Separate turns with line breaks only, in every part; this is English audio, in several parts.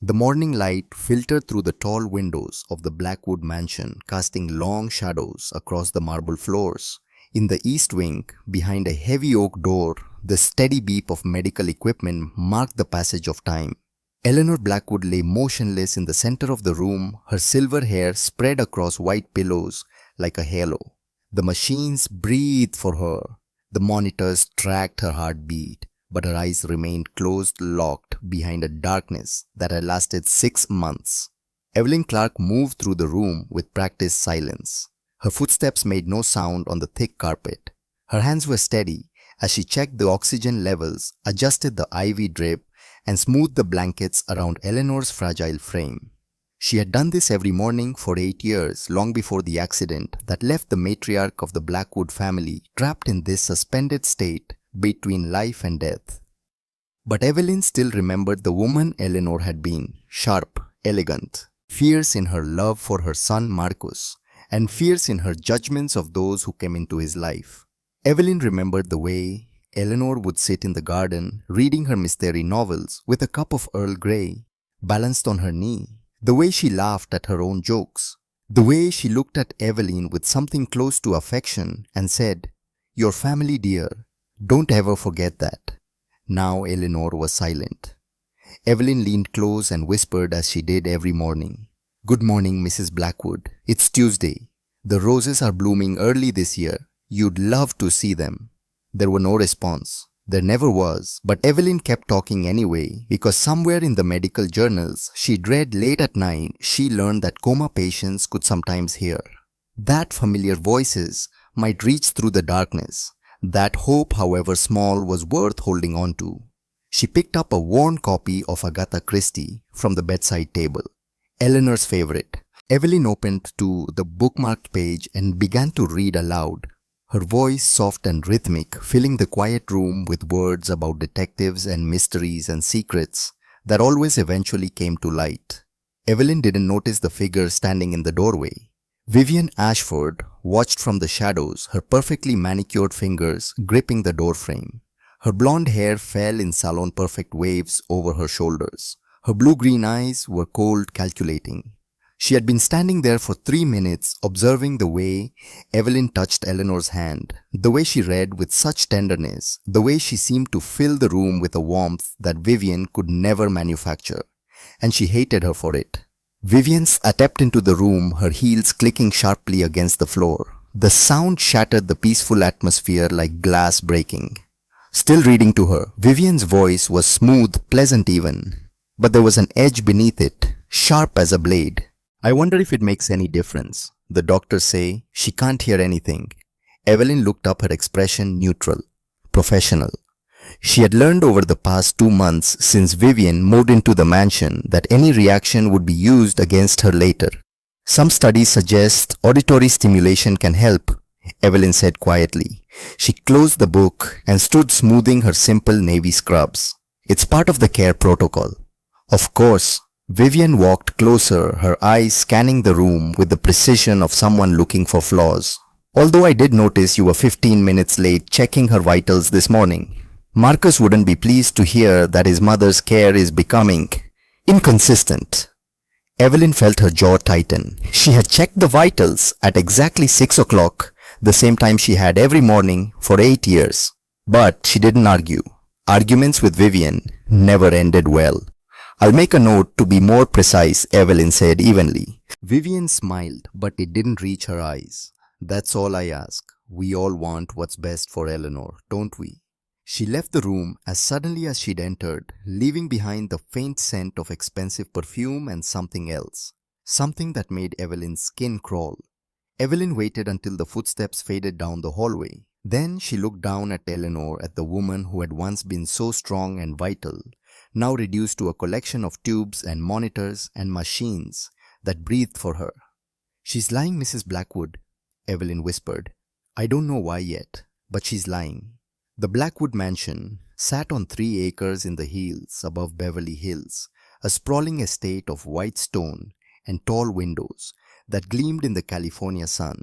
The morning light filtered through the tall windows of the Blackwood mansion, casting long shadows across the marble floors. In the east wing, behind a heavy oak door, the steady beep of medical equipment marked the passage of time. Eleanor Blackwood lay motionless in the center of the room, her silver hair spread across white pillows like a halo. The machines breathed for her. The monitors tracked her heartbeat, but her eyes remained closed, locked behind a darkness that had lasted 6 months. Evelyn Clark moved through the room with practiced silence. Her footsteps made no sound on the thick carpet. Her hands were steady as she checked the oxygen levels, adjusted the IV drip, and smoothed the blankets around Eleanor's fragile frame. She had done this every morning for 8 years, long before the accident that left the matriarch of the Blackwood family trapped in this suspended state between life and death. But Evelyn still remembered the woman Eleanor had been, sharp, elegant, fierce in her love for her son Marcus, and fierce in her judgments of those who came into his life. Evelyn remembered the way Eleanor would sit in the garden reading her mystery novels with a cup of Earl Grey balanced on her knee, the way she laughed at her own jokes, the way she looked at Evelyn with something close to affection and said, "Your family, dear, don't ever forget that." Now Eleanor was silent. Evelyn leaned close and whispered as she did every morning, "Good morning, Mrs. Blackwood. It's Tuesday. The roses are blooming early this year. You'd love to see them." There were no response. There never was, but Evelyn kept talking anyway because somewhere in the medical journals she'd read late at night she learned that coma patients could sometimes hear. That familiar voices might reach through the darkness. That hope, however small, was worth holding on to. She picked up a worn copy of Agatha Christie from the bedside table, Eleanor's favorite. Evelyn opened to the bookmarked page and began to read aloud, her voice soft and rhythmic, filling the quiet room with words about detectives and mysteries and secrets that always eventually came to light. Evelyn didn't notice the figure standing in the doorway. Vivian Ashford watched from the shadows, her perfectly manicured fingers gripping the doorframe. Her blonde hair fell in salon-perfect waves over her shoulders. Her blue-green eyes were cold, calculating. She had been standing there for 3 minutes, observing the way Evelyn touched Eleanor's hand, the way she read with such tenderness, the way she seemed to fill the room with a warmth that Vivian could never manufacture, and she hated her for it. Vivian stepped into the room, her heels clicking sharply against the floor. The sound shattered the peaceful atmosphere like glass breaking. Still reading to her, Vivian's voice was smooth, pleasant even, but there was an edge beneath it, sharp as a blade. "I wonder if it makes any difference. The doctors say she can't hear anything." Evelyn looked up, her expression neutral, professional. She had learned over the past 2 months since Vivian moved into the mansion that any reaction would be used against her later. "Some studies suggest auditory stimulation can help," Evelyn said quietly. She closed the book and stood smoothing her simple navy scrubs. "It's part of the care protocol." "Of course." Vivian walked closer, her eyes scanning the room with the precision of someone looking for flaws. "Although I did notice you were 15 minutes late checking her vitals this morning. Marcus wouldn't be pleased to hear that his mother's care is becoming inconsistent." Evelyn felt her jaw tighten. She had checked the vitals at exactly 6 o'clock, the same time she had every morning for 8 years. But she didn't argue. Arguments with Vivian never ended well. "I'll make a note to be more precise," Evelyn said evenly. Vivian smiled, but it didn't reach her eyes. "That's all I ask. We all want what's best for Eleanor, don't we?" She left the room as suddenly as she'd entered, leaving behind the faint scent of expensive perfume and something else. Something that made Evelyn's skin crawl. Evelyn waited until the footsteps faded down the hallway. Then she looked down at Eleanor, at the woman who had once been so strong and vital, now reduced to a collection of tubes and monitors and machines that breathed for her. "She's lying, Mrs. Blackwood," Evelyn whispered. "I don't know why yet, but she's lying." The Blackwood mansion sat on 3 acres in the hills above Beverly Hills, a sprawling estate of white stone and tall windows that gleamed in the California sun.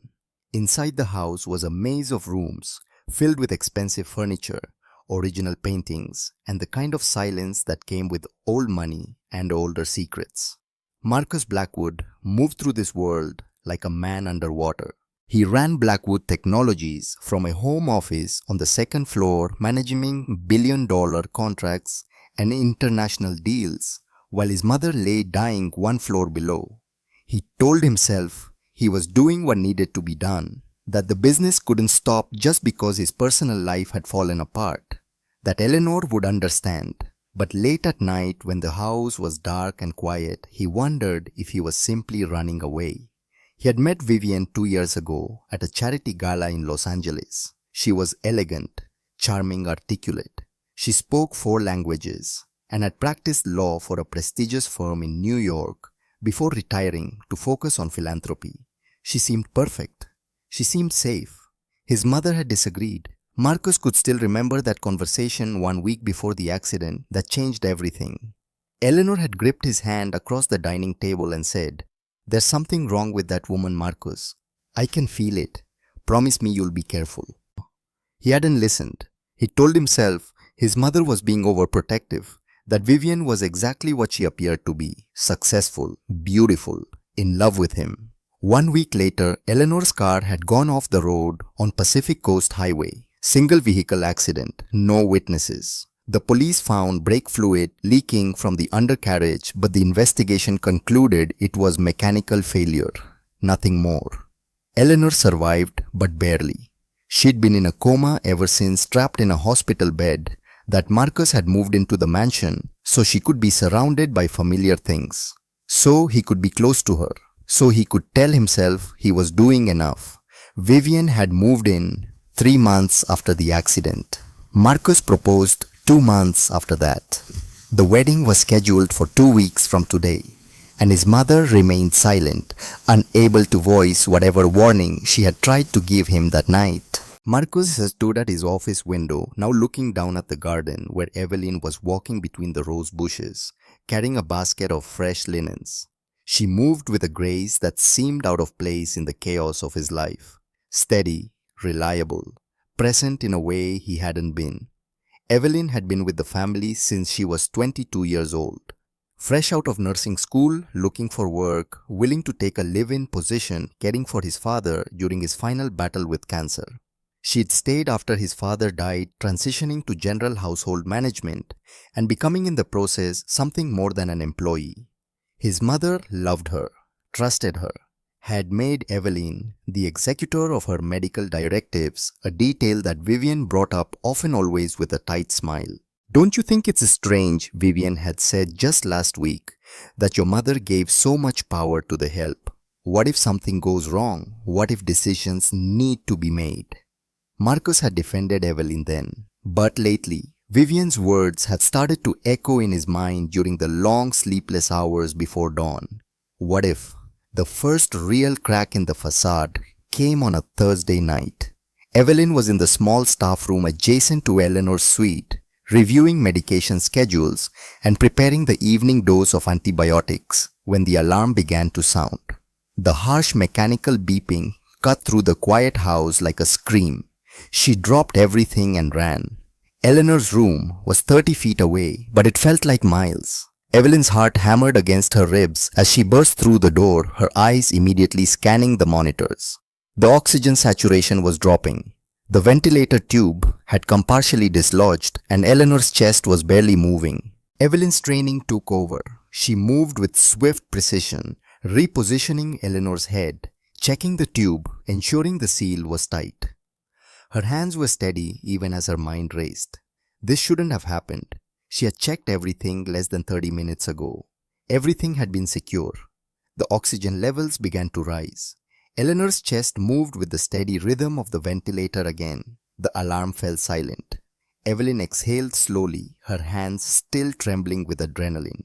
Inside the house was a maze of rooms filled with expensive furniture, original paintings, and the kind of silence that came with old money and older secrets. Marcus Blackwood moved through this world like a man underwater. He ran Blackwood Technologies from a home office on the second floor, managing billion-dollar contracts and international deals, while his mother lay dying one floor below. He told himself he was doing what needed to be done, that the business couldn't stop just because his personal life had fallen apart, that Eleanor would understand. But late at night, when the house was dark and quiet, he wondered if he was simply running away. He had met Vivian 2 years ago at a charity gala in Los Angeles. She was elegant, charming, articulate. She spoke 4 languages and had practiced law for a prestigious firm in New York before retiring to focus on philanthropy. She seemed perfect. She seemed safe. His mother had disagreed. Marcus could still remember that conversation 1 week before the accident that changed everything. Eleanor had gripped his hand across the dining table and said, "There's something wrong with that woman, Marcus. I can feel it. Promise me you'll be careful." He hadn't listened. He told himself his mother was being overprotective, that Vivian was exactly what she appeared to be: successful, beautiful, in love with him. 1 week later, Eleanor's car had gone off the road on Pacific Coast Highway. Single vehicle accident, no witnesses. The police found brake fluid leaking from the undercarriage, but the investigation concluded it was mechanical failure, nothing more. Eleanor survived, but barely. She'd been in a coma ever since, trapped in a hospital bed, that Marcus had moved into the mansion so she could be surrounded by familiar things, so he could be close to her, so he could tell himself he was doing enough. Vivian had moved in 3 months after the accident. Marcus proposed 2 months after that. The wedding was scheduled for 2 weeks from today, and his mother remained silent, unable to voice whatever warning she had tried to give him that night. Marcus stood at his office window, now looking down at the garden where Evelyn was walking between the rose bushes, carrying a basket of fresh linens. She moved with a grace that seemed out of place in the chaos of his life. Steady, reliable, present in a way he hadn't been. Evelyn had been with the family since she was 22 years old. Fresh out of nursing school, looking for work, willing to take a live-in position caring for his father during his final battle with cancer. She'd stayed after his father died, transitioning to general household management and becoming in the process something more than an employee. His mother loved her, trusted her, had made Evelyn the executor of her medical directives, a detail that Vivian brought up often always with a tight smile. "Don't you think it's strange," Vivian had said just last week, "that your mother gave so much power to the help? What if something goes wrong? What if decisions need to be made?" Marcus had defended Evelyn then, but lately, Vivian's words had started to echo in his mind during the long sleepless hours before dawn. What if the first real crack in the facade came on a Thursday night? Evelyn was in the small staff room adjacent to Eleanor's suite, reviewing medication schedules and preparing the evening dose of antibiotics when the alarm began to sound. The harsh mechanical beeping cut through the quiet house like a scream. She dropped everything and ran. Eleanor's room was 30 feet away, but it felt like miles. Evelyn's heart hammered against her ribs as she burst through the door, her eyes immediately scanning the monitors. The oxygen saturation was dropping. The ventilator tube had come partially dislodged and Eleanor's chest was barely moving. Evelyn's training took over. She moved with swift precision, repositioning Eleanor's head, checking the tube, ensuring the seal was tight. Her hands were steady even as her mind raced. This shouldn't have happened. She had checked everything less than 30 minutes ago. Everything had been secure. The oxygen levels began to rise. Eleanor's chest moved with the steady rhythm of the ventilator again. The alarm fell silent. Evelyn exhaled slowly, her hands still trembling with adrenaline.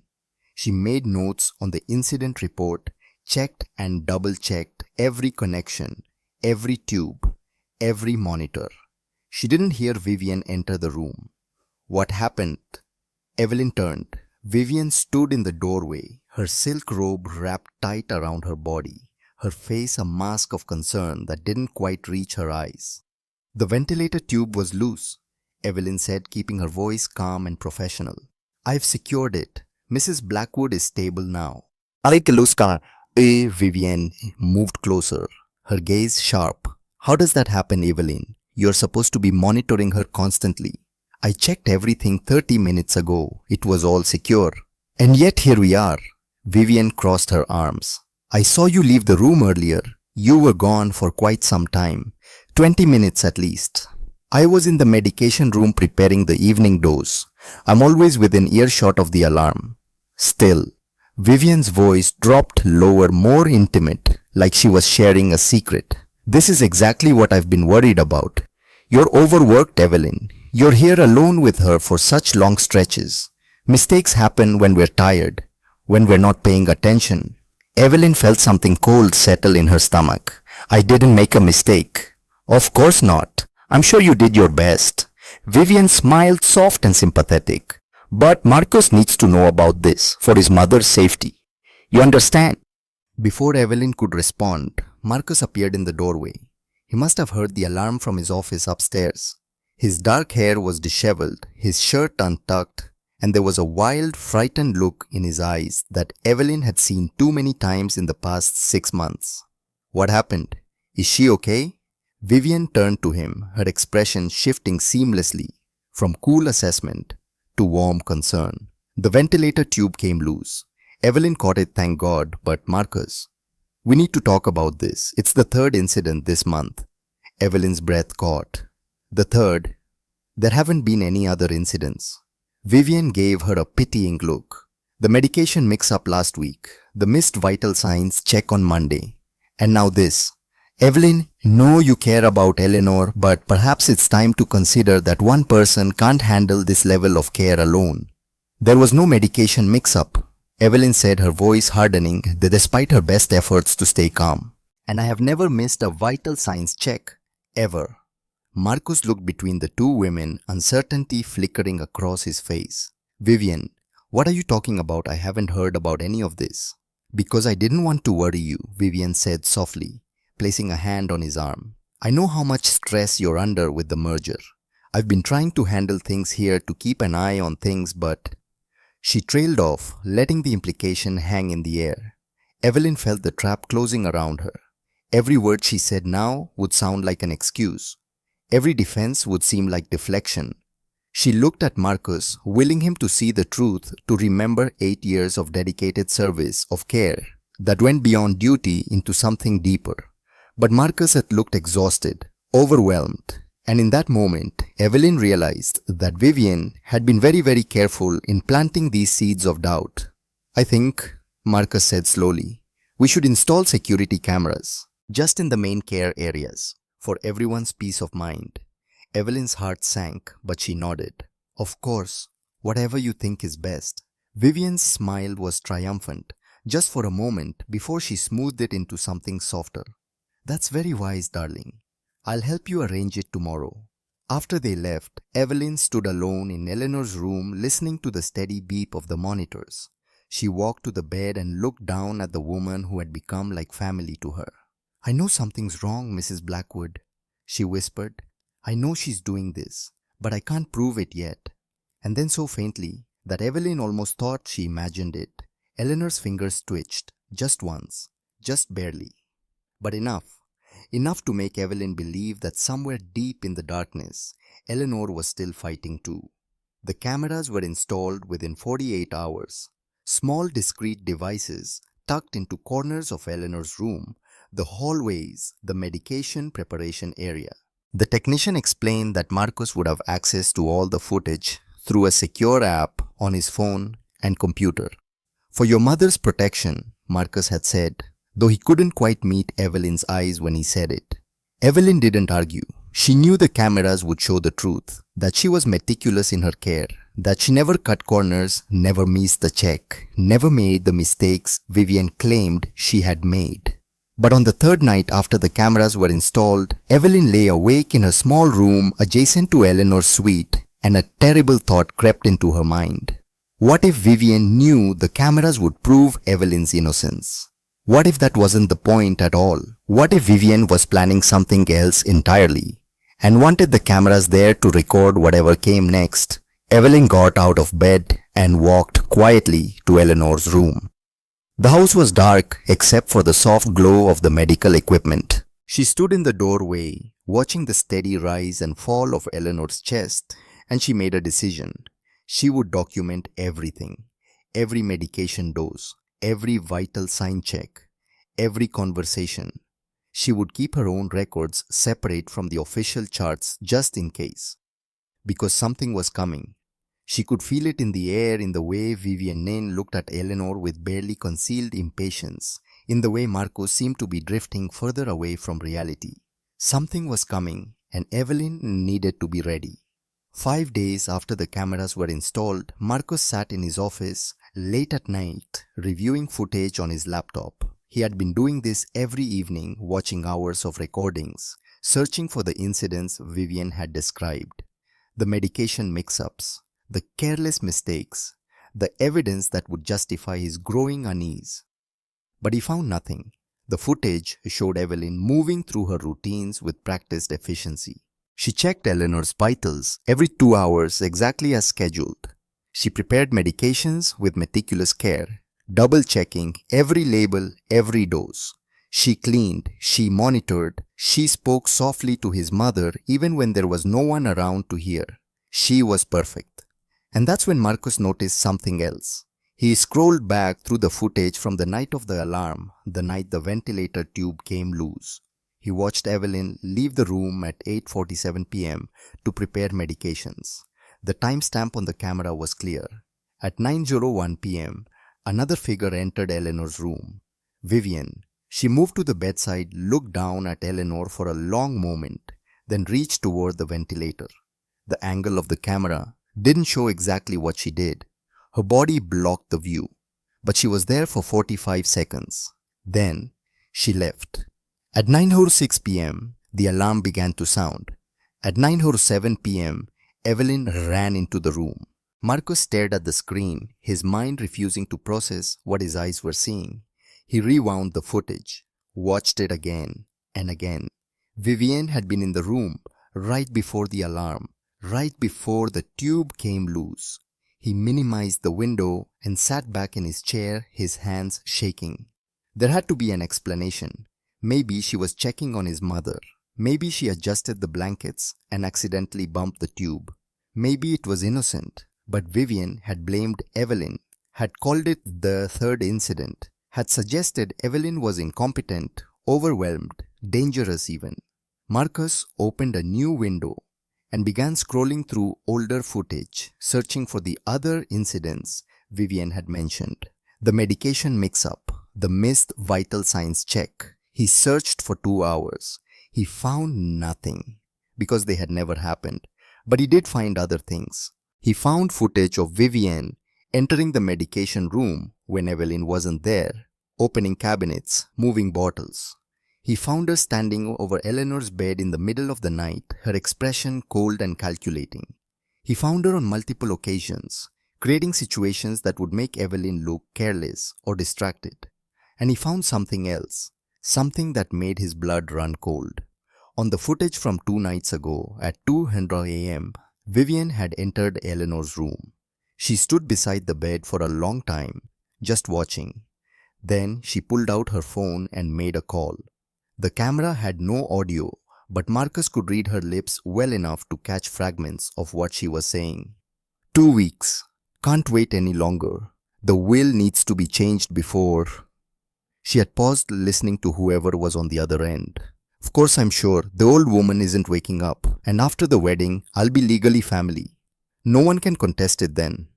She made notes on the incident report, checked and double-checked every connection, every tube, every monitor. She didn't hear Vivian enter the room. What happened? Evelyn turned. Vivian stood in the doorway, her silk robe wrapped tight around her body, her face a mask of concern that didn't quite reach her eyes. The ventilator tube was loose. Evelyn said, keeping her voice calm and professional. I've secured it. Mrs. Blackwood is stable now. Vivian moved closer, her gaze sharp. How does that happen, Evelyn? You're supposed to be monitoring her constantly. I checked everything 30 minutes ago. It was all secure. And yet here we are. Vivian crossed her arms. I saw you leave the room earlier. You were gone for quite some time. 20 minutes at least. I was in the medication room preparing the evening dose. I'm always within earshot of the alarm. Still, Vivian's voice dropped lower, more intimate, like she was sharing a secret. This is exactly what I've been worried about. You're overworked, Evelyn. You're here alone with her for such long stretches. Mistakes happen when we're tired, when we're not paying attention. Evelyn felt something cold settle in her stomach. I didn't make a mistake. Of course not. I'm sure you did your best. Vivian smiled, soft and sympathetic. But Marcus needs to know about this for his mother's safety. You understand? Before Evelyn could respond, Marcus appeared in the doorway. He must have heard the alarm from his office upstairs. His dark hair was disheveled, his shirt untucked, and there was a wild, frightened look in his eyes that Evelyn had seen too many times in the past 6 months. What happened? Is she okay? Vivian turned to him, her expression shifting seamlessly from cool assessment to warm concern. The ventilator tube came loose. Evelyn caught it, thank God, but Marcus, we need to talk about this. It's the third incident this month. Evelyn's breath caught. The third. There haven't been any other incidents. Vivian gave her a pitying look. The medication mix-up last week, the missed vital signs check on Monday, and now this. Evelyn, know you care about Eleanor, but perhaps it's time to consider that one person can't handle this level of care alone. There was no medication mix-up, Evelyn said, her voice hardening despite her best efforts to stay calm. And I have never missed a vital signs check, ever. Marcus looked between the two women, uncertainty flickering across his face. Vivian, what are you talking about? I haven't heard about any of this. Because I didn't want to worry you, Vivian said softly, placing a hand on his arm. I know how much stress you're under with the merger. I've been trying to handle things here to keep an eye on things, but... She trailed off, letting the implication hang in the air. Evelyn felt the trap closing around her. Every word she said now would sound like an excuse. Every defense would seem like deflection. She looked at Marcus, willing him to see the truth, to remember 8 years of dedicated service, of care, that went beyond duty into something deeper. But Marcus had looked exhausted, overwhelmed, and in that moment, Evelyn realized that Vivian had been very, very careful in planting these seeds of doubt. I think, Marcus said slowly, we should install security cameras, just in the main care areas, for everyone's peace of mind. Evelyn's heart sank, but she nodded. Of course, whatever you think is best. Vivian's smile was triumphant, just for a moment before she smoothed it into something softer. That's very wise, darling. I'll help you arrange it tomorrow. After they left, Evelyn stood alone in Eleanor's room listening to the steady beep of the monitors. She walked to the bed and looked down at the woman who had become like family to her. I know something's wrong, Mrs. Blackwood, she whispered. I know she's doing this, but I can't prove it yet. And then so faintly that Evelyn almost thought she imagined it, Eleanor's fingers twitched, just once, just barely. But enough to make Evelyn believe that somewhere deep in the darkness, Eleanor was still fighting too. The cameras were installed within 48 hours. Small discrete devices tucked into corners of Eleanor's room, the hallways, the medication preparation area. The technician explained that Marcus would have access to all the footage through a secure app on his phone and computer. For your mother's protection, Marcus had said, though he couldn't quite meet Evelyn's eyes when he said it. Evelyn didn't argue. She knew the cameras would show the truth, that she was meticulous in her care, that she never cut corners, never missed the check, never made the mistakes Vivian claimed she had made. But on the third night after the cameras were installed, Evelyn lay awake in her small room adjacent to Eleanor's suite, and a terrible thought crept into her mind. What if Vivian knew the cameras would prove Evelyn's innocence? What if that wasn't the point at all? What if Vivian was planning something else entirely? and wanted the cameras there to record whatever came next. Evelyn got out of bed and walked quietly to Eleanor's room. The house was dark except for the soft glow of the medical equipment. She stood in the doorway, watching the steady rise and fall of Eleanor's chest, and she made a decision. She would document everything, every medication dose, every vital sign check, every conversation. She would keep her own records separate from the official charts just in case. Because something was coming. She could feel it in the air, in the way Vivienne looked at Eleanor with barely concealed impatience, in the way Marcos seemed to be drifting further away from reality. Something was coming, and Evelyn needed to be ready. 5 days after the cameras were installed, Marcos sat in his office late at night, reviewing footage on his laptop. He had been doing this every evening, watching hours of recordings, searching for the incidents Vivienne had described. The medication mix-ups, the careless mistakes, the evidence that would justify his growing unease. But he found nothing. The footage showed Evelyn moving through her routines with practiced efficiency. She checked Eleanor's vitals every 2 hours exactly as scheduled. She prepared medications with meticulous care, double-checking every label, every dose. She cleaned, she monitored, she spoke softly to his mother even when there was no one around to hear. She was perfect. And that's when Marcos noticed something else. He scrolled back through the footage from the night of the alarm, the night the ventilator tube came loose. He watched Evelyn leave the room at 8:47 p.m. to prepare medications. The timestamp on the camera was clear. At 9:01 p.m., another figure entered Eleanor's room. Vivienne. She moved to the bedside, looked down at Eleanor for a long moment, then reached toward the ventilator. The angle of the camera didn't show exactly what she did. Her body blocked the view, but she was there for 45 seconds. Then, she left. At 9:06 p.m., the alarm began to sound. At 9:07 p.m., Evelyn ran into the room. Marcos stared at the screen, his mind refusing to process what his eyes were seeing. He rewound the footage, watched it again and again. Vivienne had been in the room right before the alarm, right before the tube came loose. He minimized the window and sat back in his chair, his hands shaking. There had to be an explanation. Maybe she was checking on his mother. Maybe she adjusted the blankets and accidentally bumped the tube. Maybe it was innocent, but Vivienne had blamed Evelyn, had called it the third incident, had suggested Evelyn was incompetent, overwhelmed, dangerous even. Marcus opened a new window and began scrolling through older footage, searching for the other incidents Vivienne had mentioned. The medication mix-up, the missed vital signs check. He searched for 2 hours. He found nothing, because they had never happened. But he did find other things. He found footage of Vivienne entering the medication room when Evelyn wasn't there, opening cabinets, moving bottles. He found her standing over Eleanor's bed in the middle of the night, her expression cold and calculating. He found her on multiple occasions, creating situations that would make Evelyn look careless or distracted. And he found something else, something that made his blood run cold. On the footage from 2 nights ago, at 2:00 a.m., Vivienne had entered Eleanor's room. She stood beside the bed for a long time, just watching. Then she pulled out her phone and made a call. The camera had no audio, but Marcus could read her lips well enough to catch fragments of what she was saying. 2 weeks. Can't wait any longer. The will needs to be changed before... She had paused, listening to whoever was on the other end. Of course, I'm sure the old woman isn't waking up, and after the wedding, I'll be legally family. No one can contest it then.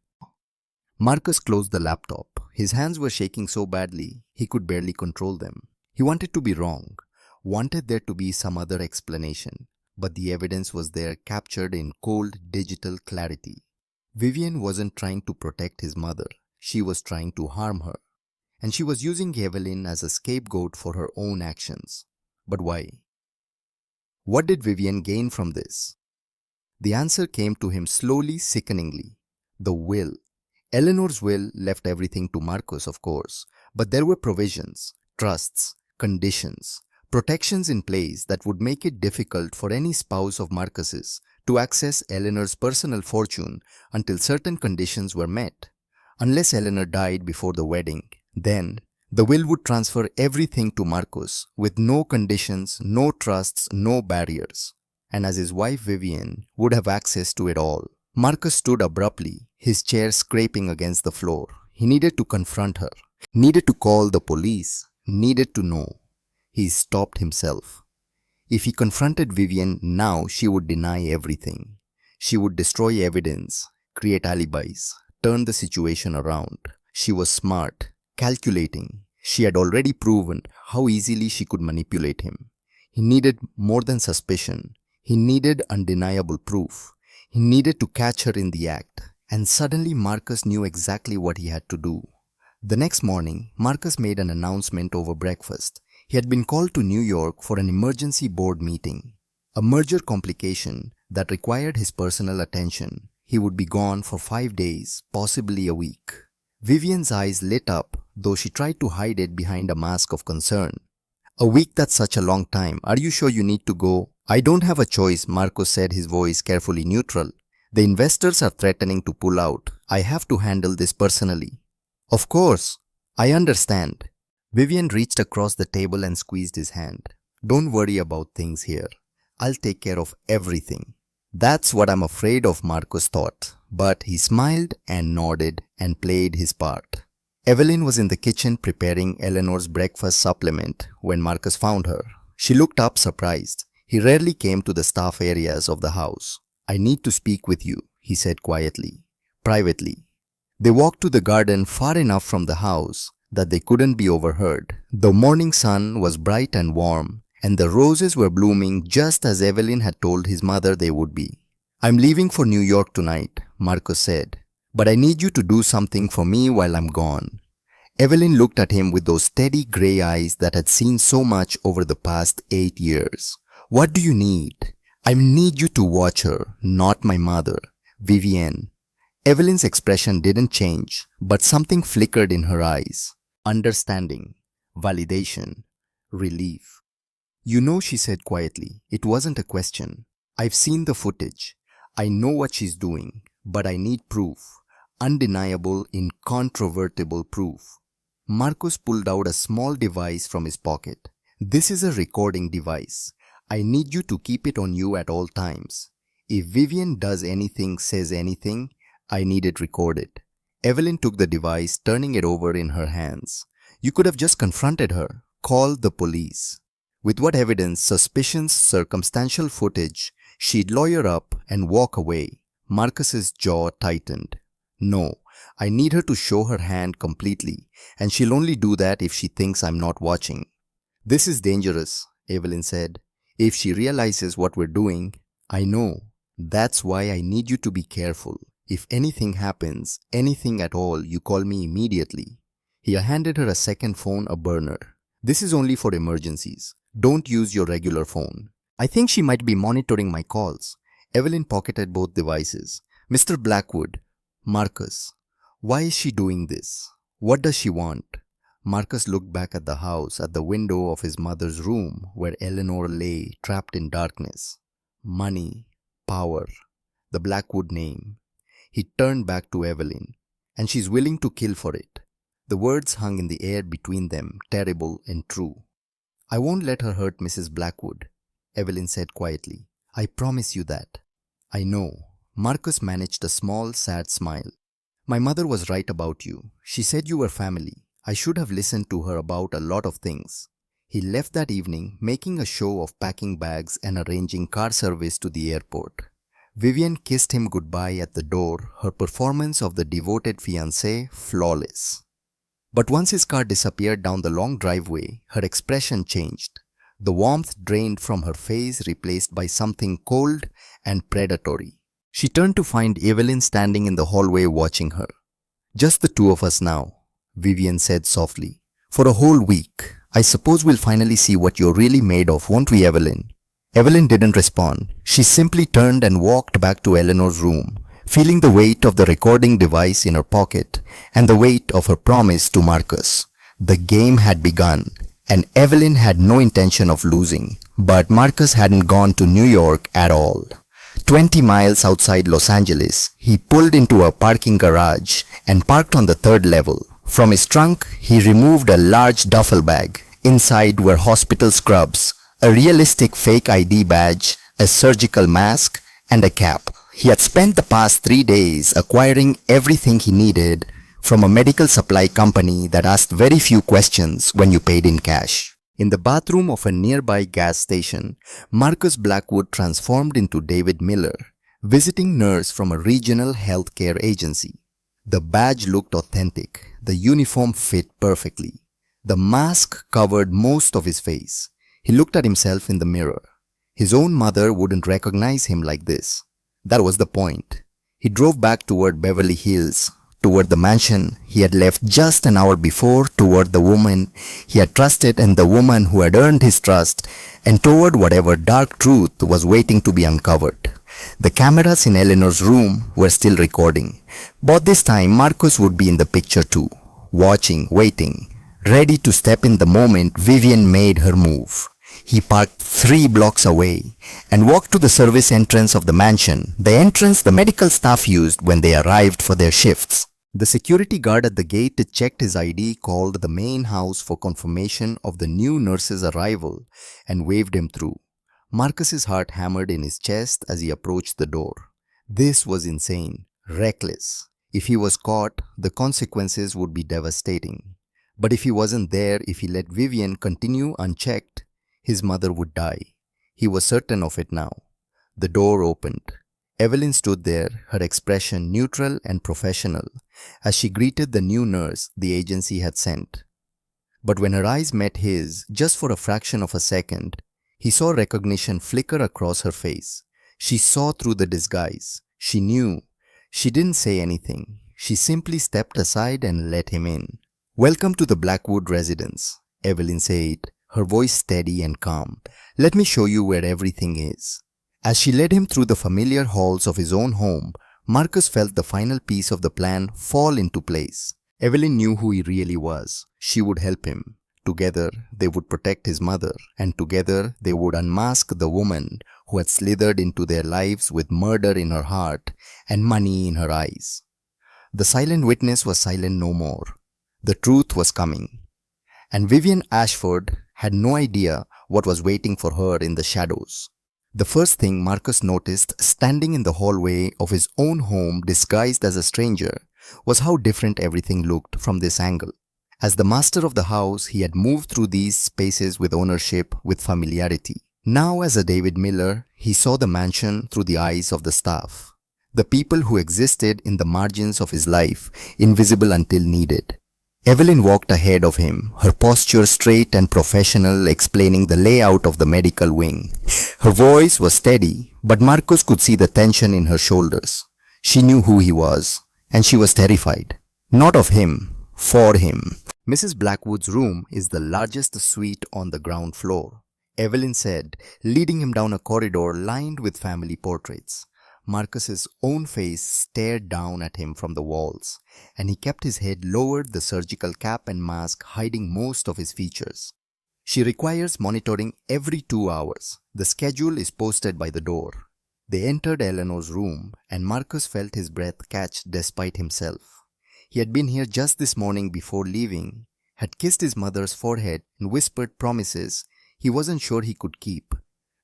Marcus closed the laptop. His hands were shaking so badly, he could barely control them. He wanted to be wrong, wanted there to be some other explanation, but the evidence was there, captured in cold digital clarity. Vivienne wasn't trying to protect his mother. She was trying to harm her. And she was using Evelyn as a scapegoat for her own actions. But why? What did Vivienne gain from this? The answer came to him slowly, sickeningly. The will. Eleanor's will left everything to Marcus, of course, but there were provisions, trusts, conditions, Protections in place that would make it difficult for any spouse of Marcus's to access Eleanor's personal fortune until certain conditions were met. Unless Eleanor died before the wedding, then the will would transfer everything to Marcus with no conditions, no trusts, no barriers. And as his wife Vivian would have access to it all. Marcus stood abruptly, his chair scraping against the floor. He needed to confront her, needed to call the police, needed to know. He stopped himself. If he confronted Vivian now, she would deny everything. She would destroy evidence, create alibis, turn the situation around. She was smart, calculating. She had already proven how easily she could manipulate him. He needed more than suspicion. He needed undeniable proof. He needed to catch her in the act. And suddenly Marcus knew exactly what he had to do. The next morning, Marcus made an announcement over breakfast. He had been called to New York for an emergency board meeting. A merger complication that required his personal attention. He would be gone for 5 days, possibly a week. Vivian's eyes lit up, though she tried to hide it behind a mask of concern. A week, that's such a long time. Are you sure you need to go? I don't have a choice, Marcus said, his voice carefully neutral. The investors are threatening to pull out. I have to handle this personally. Of course. I understand. Vivian reached across the table and squeezed his hand. Don't worry about things here. I'll take care of everything. That's what I'm afraid of, Marcus thought. But he smiled and nodded and played his part. Evelyn was in the kitchen preparing Eleanor's breakfast supplement when Marcus found her. She looked up surprised. He rarely came to the staff areas of the house. I need to speak with you, he said quietly, privately. They walked to the garden far enough from the house that they couldn't be overheard. The morning sun was bright and warm, and the roses were blooming just as Evelyn had told his mother they would be. I'm leaving for New York tonight, Marcus said, but I need you to do something for me while I'm gone. Evelyn looked at him with those steady gray eyes that had seen so much over the past 8 years. What do you need? I need you to watch her, not my mother, Vivian. Evelyn's expression didn't change, but something flickered in her eyes. Understanding, validation, relief. You know, she said quietly, it wasn't a question. I've seen the footage. I know what she's doing, but I need proof. Undeniable, incontrovertible proof. Marcus pulled out a small device from his pocket. This is a recording device. I need you to keep it on you at all times. If Vivian does anything, says anything, I need it recorded. Evelyn took the device, turning it over in her hands. You could have just confronted her, called the police. With what evidence, suspicions, circumstantial footage, she'd lawyer up and walk away. Marcus's jaw tightened. No, I need her to show her hand completely, and she'll only do that if she thinks I'm not watching. This is dangerous, Evelyn said. If she realizes what we're doing, I know. That's why I need you to be careful. If anything happens, anything at all, you call me immediately. He handed her a second phone, a burner. This is only for emergencies. Don't use your regular phone. I think she might be monitoring my calls. Evelyn pocketed both devices. Mr. Blackwood, Marcus, why is she doing this? What does she want? Marcus looked back at the house, at the window of his mother's room where Eleanor lay trapped in darkness. Money, power, the Blackwood name. He turned back to Evelyn, and she's willing to kill for it. The words hung in the air between them, terrible and true. I won't let her hurt Mrs. Blackwood, Evelyn said quietly. I promise you that. I know. Marcus managed a small, sad smile. My mother was right about you. She said you were family. I should have listened to her about a lot of things. He left that evening, making a show of packing bags and arranging car service to the airport. Vivian kissed him goodbye at the door, her performance of the devoted fiancée flawless. But once his car disappeared down the long driveway, her expression changed. The warmth drained from her face, replaced by something cold and predatory. She turned to find Evelyn standing in the hallway watching her. Just the two of us now, Vivian said softly. For a whole week. I suppose we'll finally see what you're really made of, won't we, Evelyn? Evelyn didn't respond. She simply turned and walked back to Eleanor's room, feeling the weight of the recording device in her pocket and the weight of her promise to Marcus. The game had begun. and Evelyn had no intention of losing. But Marcus hadn't gone to New York at all. 20 miles outside Los Angeles, he pulled into a parking garage and parked on the third level. From his trunk, he removed a large duffel bag. Inside were hospital scrubs, a realistic fake ID badge, a surgical mask, and a cap. He had spent the past 3 days acquiring everything he needed from a medical supply company that asked very few questions when you paid in cash. In the bathroom of a nearby gas station, Marcus Blackwood transformed into David Miller, visiting nurse from a regional healthcare agency. The badge looked authentic. The uniform fit perfectly. The mask covered most of his face. He looked at himself in the mirror. His own mother wouldn't recognize him like this. That was the point. He drove back toward Beverly Hills, toward the mansion he had left just an hour before, toward the woman he had trusted and the woman who had earned his trust, and toward whatever dark truth was waiting to be uncovered. The cameras in Eleanor's room were still recording, but this time Marcus would be in the picture too, watching, waiting, ready to step in the moment Vivian made her move. He parked 3 blocks away and walked to the service entrance of the mansion, the entrance the medical staff used when they arrived for their shifts. The security guard at the gate checked his ID, called the main house for confirmation of the new nurse's arrival, and waved him through. Marcus's heart hammered in his chest as he approached the door. This was insane, reckless. If he was caught, the consequences would be devastating. But if he wasn't there, if he let Vivian continue unchecked, his mother would die. He was certain of it now. The door opened. Evelyn stood there, her expression neutral and professional, as she greeted the new nurse the agency had sent. But when her eyes met his, just for a fraction of a second, he saw recognition flicker across her face. She saw through the disguise. She knew. She didn't say anything. She simply stepped aside and let him in. "Welcome to the Blackwood residence," Evelyn said, her voice steady and calm. "Let me show you where everything is." As she led him through the familiar halls of his own home, Marcus felt the final piece of the plan fall into place. Evelyn knew who he really was. She would help him. Together, they would protect his mother, and together they would unmask the woman who had slithered into their lives with murder in her heart and money in her eyes. The silent witness was silent no more. The truth was coming. And Vivian Ashford had no idea what was waiting for her in the shadows. The first thing Marcus noticed standing in the hallway of his own home disguised as a stranger was how different everything looked from this angle. As the master of the house, he had moved through these spaces with ownership, with familiarity. Now, as a David Miller, he saw the mansion through the eyes of the staff. The people who existed in the margins of his life, invisible until needed. Evelyn walked ahead of him, her posture straight and professional, explaining the layout of the medical wing. Her voice was steady, but Marcus could see the tension in her shoulders. She knew who he was, and she was terrified. Not of him, for him. "Mrs. Blackwood's room is the largest suite on the ground floor," Evelyn said, leading him down a corridor lined with family portraits. Marcus's own face stared down at him from the walls, and he kept his head lowered, the surgical cap and mask hiding most of his features. "She requires monitoring every 2 hours. The schedule is posted by the door." They entered Eleanor's room, and Marcus felt his breath catch despite himself. He had been here just this morning before leaving, had kissed his mother's forehead and whispered promises he wasn't sure he could keep.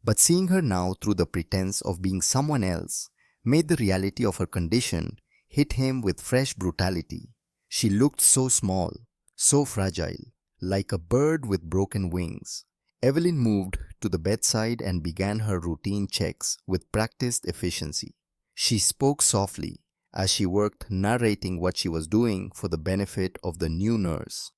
But seeing her now through the pretense of being someone else made the reality of her condition hit him with fresh brutality. She looked so small, so fragile, like a bird with broken wings. Evelyn moved to the bedside and began her routine checks with practiced efficiency. She spoke softly as she worked, narrating what she was doing for the benefit of the new nurse.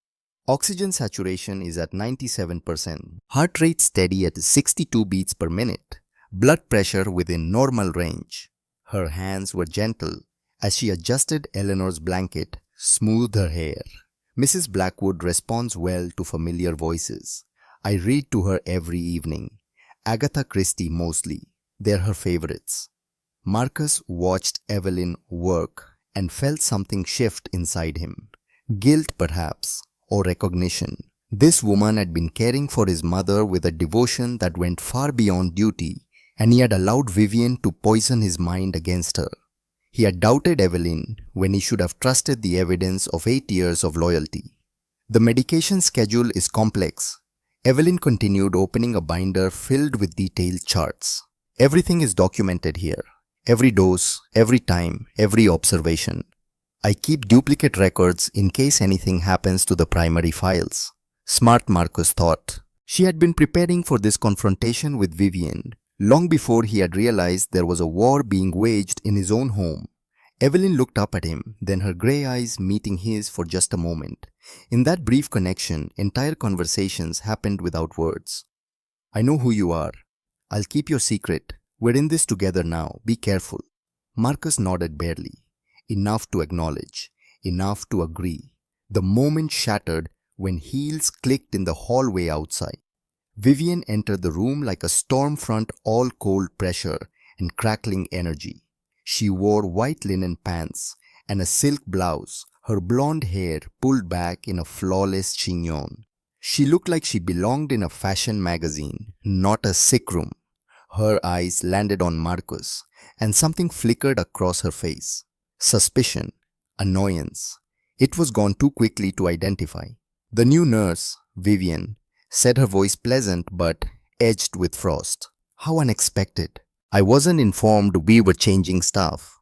Oxygen saturation is at 97%, heart rate steady at 62 beats per minute, blood pressure within normal range. Her hands were gentle as she adjusted Eleanor's blanket, smoothed her hair. "Mrs. Blackwood responds well to familiar voices. I read to her every evening. Agatha Christie mostly. They're her favorites." Marcus watched Evelyn work and felt something shift inside him. Guilt perhaps, or recognition. This woman had been caring for his mother with a devotion that went far beyond duty, and he had allowed Vivian to poison his mind against her. He had doubted Evelyn when he should have trusted the evidence of 8 years of loyalty. The medication schedule is complex. Evelyn continued, opening a binder filled with detailed charts. Everything is documented here. Every dose, every time, every observation. I keep duplicate records in case anything happens to the primary files. Smart, Marcus thought. She had been preparing for this confrontation with Vivian long before he had realized there was a war being waged in his own home. Evelyn looked up at him, then her grey eyes meeting his for just a moment. In that brief connection, entire conversations happened without words. I know who you are. I'll keep your secret. We're in this together now. Be careful. Marcus nodded barely. Enough to acknowledge. Enough to agree. The moment shattered when heels clicked in the hallway outside. Vivian entered the room like a storm front, all cold pressure and crackling energy. She wore white linen pants and a silk blouse, her blonde hair pulled back in a flawless chignon. She looked like she belonged in a fashion magazine, not a sick room. Her eyes landed on Marcus, and something flickered across her face. Suspicion, annoyance. It was gone too quickly to identify. The new nurse, Vivian, said, her voice pleasant but edged with frost. How unexpected. I wasn't informed we were changing staff.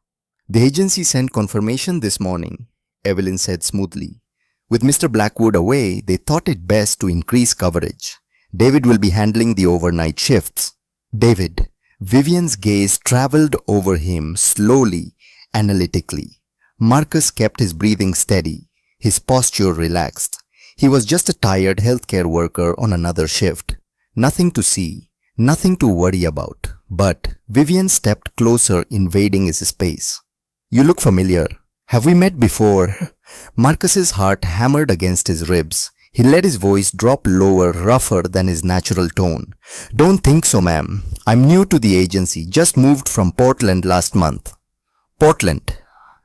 The agency sent confirmation this morning, Evelyn said smoothly. With Mr. Blackwood away, they thought it best to increase coverage. David will be handling the overnight shifts. David. Vivian's gaze traveled over him slowly, analytically. Marcus kept his breathing steady, his posture relaxed. He was just a tired healthcare worker on another shift. Nothing to see, nothing to worry about. But Vivian stepped closer, invading his space. You look familiar. Have we met before? Marcus's heart hammered against his ribs. He let his voice drop lower, rougher than his natural tone. Don't think so, ma'am. I'm new to the agency, just moved from Portland last month. Portland.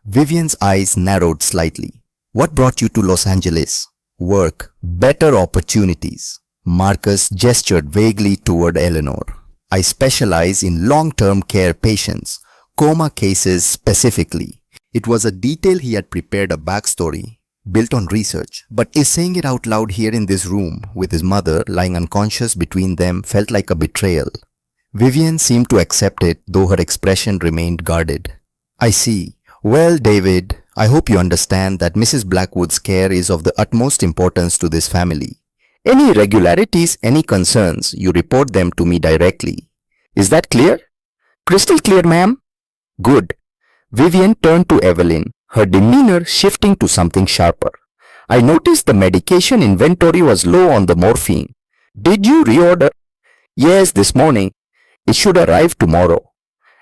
Vivian's eyes narrowed slightly. What brought you to Los Angeles? Work. Better opportunities. Marcus gestured vaguely toward Eleanor. I specialize in long-term care patients, coma cases specifically. It was a detail he had prepared a backstory, built on research, but is saying it out loud here in this room with his mother lying unconscious between them felt like a betrayal. Vivian seemed to accept it, though her expression remained guarded. I see. Well, David, I hope you understand that Mrs. Blackwood's care is of the utmost importance to this family. Any irregularities, any concerns, you report them to me directly. Is that clear? Crystal clear, ma'am. Good. Vivian turned to Evelyn, her demeanor shifting to something sharper. I noticed the medication inventory was low on the morphine. Did you reorder? Yes, this morning. It should arrive tomorrow.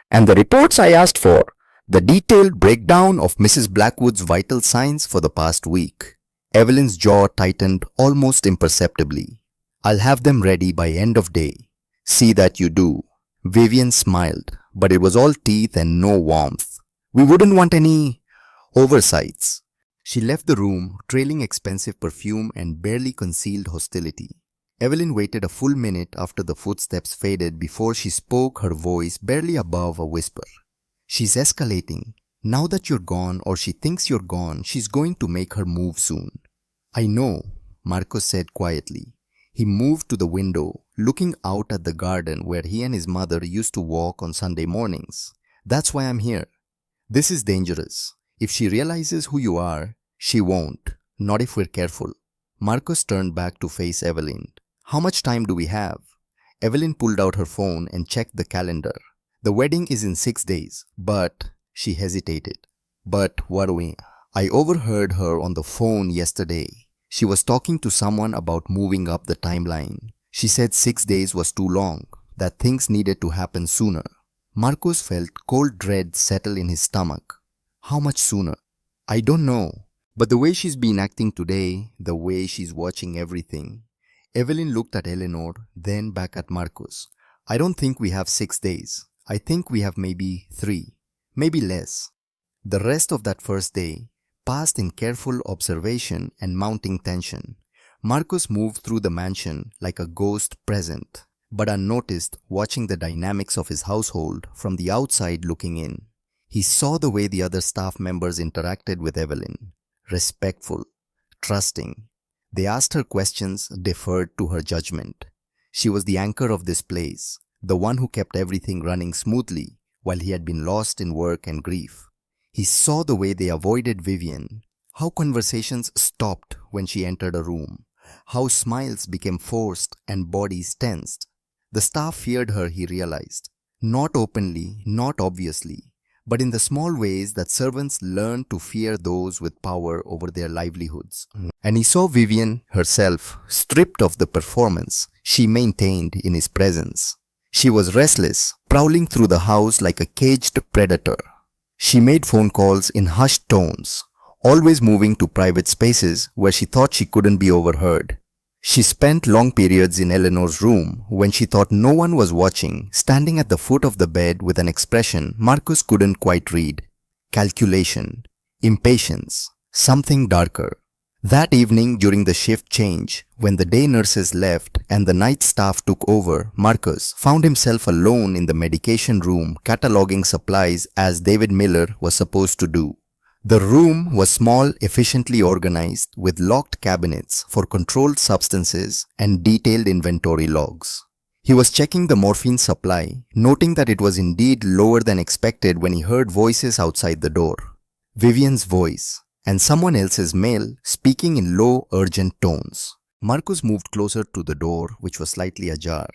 And the reports I asked for, the detailed breakdown of Mrs. Blackwood's vital signs for the past week. Evelyn's jaw tightened almost imperceptibly. I'll have them ready by end of day. See that you do. Vivian smiled, but it was all teeth and no warmth. We wouldn't want any oversights. She left the room, trailing expensive perfume and barely concealed hostility. Evelyn waited a full minute after the footsteps faded before she spoke, her voice barely above a whisper. She's escalating. Now that you're gone, or she thinks you're gone, she's going to make her move soon. I know, Marcus said quietly. He moved to the window, looking out at the garden where he and his mother used to walk on Sunday mornings. That's why I'm here. This is dangerous. If she realizes who you are, she won't. Not if we're careful. Marcus turned back to face Evelyn. How much time do we have? Evelyn pulled out her phone and checked the calendar. The wedding is in 6 days, but... She hesitated. But what do we... I overheard her on the phone yesterday. She was talking to someone about moving up the timeline. She said 6 days was too long, that things needed to happen sooner. Marcus felt cold dread settle in his stomach. How much sooner? I don't know. But the way she's been acting today, the way she's watching everything. Evelyn looked at Eleanor, then back at Marcus. I don't think we have 6 days. I think we have maybe 3. Maybe less. The rest of that first day passed in careful observation and mounting tension. Marcus moved through the mansion like a ghost present, but unnoticed, watching the dynamics of his household from the outside looking in. He saw the way the other staff members interacted with Evelyn. Respectful, trusting. They asked her questions, deferred to her judgment. She was the anchor of this place, the one who kept everything running smoothly while he had been lost in work and grief. He saw the way they avoided Vivian, how conversations stopped when she entered a room, how smiles became forced and bodies tensed. The staff feared her, he realized. Not openly, not obviously, but in the small ways that servants learn to fear those with power over their livelihoods. And he saw Vivian herself, stripped of the performance she maintained in his presence. She was restless, prowling through the house like a caged predator. She made phone calls in hushed tones, always moving to private spaces where she thought she couldn't be overheard. She spent long periods in Eleanor's room when she thought no one was watching, standing at the foot of the bed with an expression Marcus couldn't quite read. Calculation, impatience, something darker. That evening during the shift change, when the day nurses left and the night staff took over, Marcus found himself alone in the medication room cataloging supplies as David Miller was supposed to do. The room was small, efficiently organized, with locked cabinets for controlled substances and detailed inventory logs. He was checking the morphine supply, noting that it was indeed lower than expected when he heard voices outside the door. Vivian's voice, and someone else's male speaking in low, urgent tones. Marcus moved closer to the door, which was slightly ajar.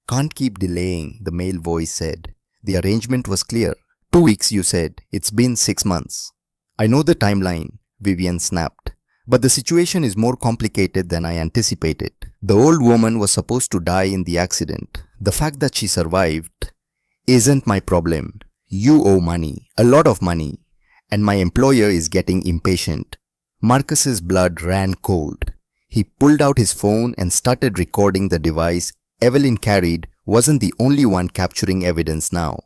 "Can't keep delaying," the male voice said. "The arrangement was clear. 2 weeks, you said. It's been 6 months. "I know the timeline," Vivian snapped. "But the situation is more complicated than I anticipated. The old woman was supposed to die in the accident. The fact that she survived isn't my problem. You owe money, a lot of money, and my employer is getting impatient." Marcus's blood ran cold. He pulled out his phone and started recording. The device Evelyn carried wasn't the only one capturing evidence now.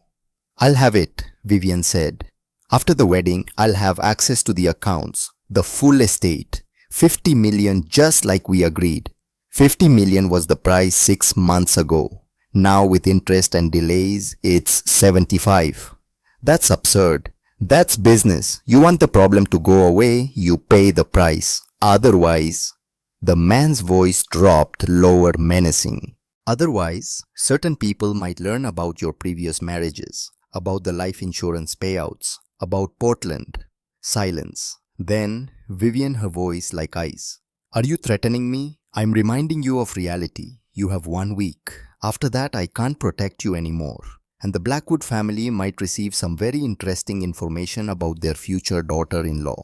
"I'll have it," Vivian said. "After the wedding, I'll have access to the accounts, the full estate. 50 million just like we agreed. 50 million was the price 6 months ago. Now with interest and delays, it's 75. That's absurd. That's business. You want the problem to go away, you pay the price. Otherwise," the man's voice dropped lower, menacing. "Otherwise, certain people might learn about your previous marriages, about the life insurance payouts, about Portland." Silence. Then, Vivian, her voice like ice. "Are you threatening me? I'm reminding you of reality. You have 1 week. After that, I can't protect you anymore. And the Blackwood family might receive some very interesting information about their future daughter-in-law."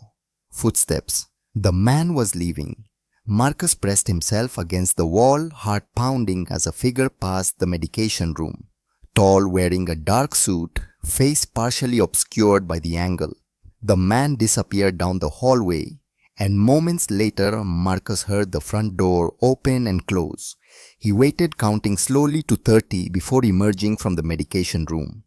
Footsteps. The man was leaving. Marcus pressed himself against the wall, heart pounding as a figure passed the medication room. Tall, wearing a dark suit, face partially obscured by the angle. The man disappeared down the hallway, and moments later Marcus heard the front door open and close. He waited, counting slowly to 30 before emerging from the medication room.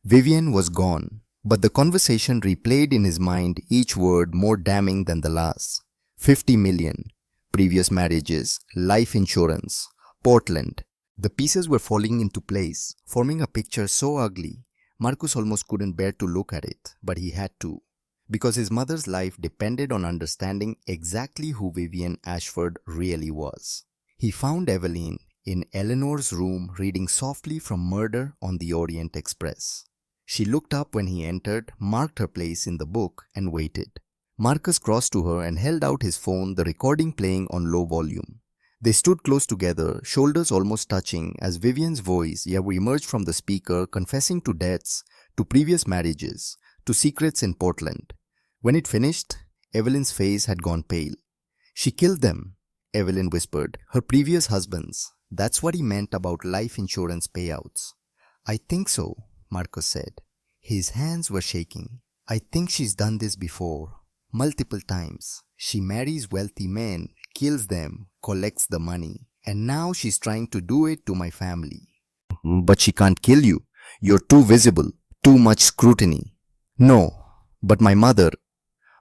Vivian was gone, but the conversation replayed in his mind, each word more damning than the last. 50 million, previous marriages, life insurance, Portland. The pieces were falling into place, forming a picture so ugly, Marcus almost couldn't bear to look at it, but he had to. Because his mother's life depended on understanding exactly who Vivian Ashford really was. He found Evelyn in Eleanor's room reading softly from Murder on the Orient Express. She looked up when he entered, marked her place in the book, and waited. Marcus crossed to her and held out his phone, the recording playing on low volume. They stood close together, shoulders almost touching, as Vivian's voice emerged from the speaker, confessing to debts, to previous marriages, to secrets in Portland. When it finished, Evelyn's face had gone pale. "She killed them," Evelyn whispered. "Her previous husbands. That's what he meant about life insurance payouts." "I think so," Marcus said. His hands were shaking. "I think she's done this before. Multiple times. She marries wealthy men, kills them, collects the money. And now she's trying to do it to my family." "But she can't kill you. You're too visible. Too much scrutiny." "No, but my mother."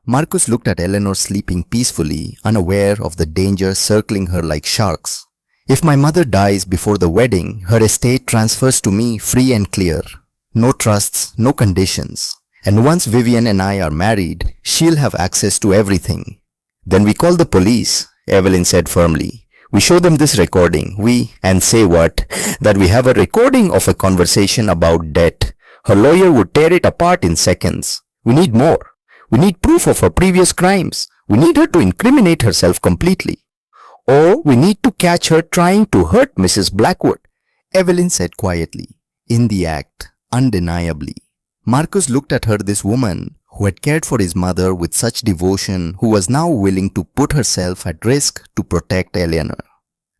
Marcus looked at Eleanor sleeping peacefully, unaware of the danger circling her like sharks. If my mother dies before the wedding, her estate transfers to me free and clear. No trusts, no conditions. And once Vivian and I are married, she'll have access to everything. Then we call the police, Evelyn said firmly. We show them this recording. And say what? That we have a recording of a conversation about debt. Her lawyer would tear it apart in seconds. We need more. We need proof of her previous crimes. We need her to incriminate herself completely. Or we need to catch her trying to hurt Mrs. Blackwood, Evelyn said quietly. In the act, undeniably. Marcus looked at her, this woman who had cared for his mother with such devotion, who was now willing to put herself at risk to protect Eleanor.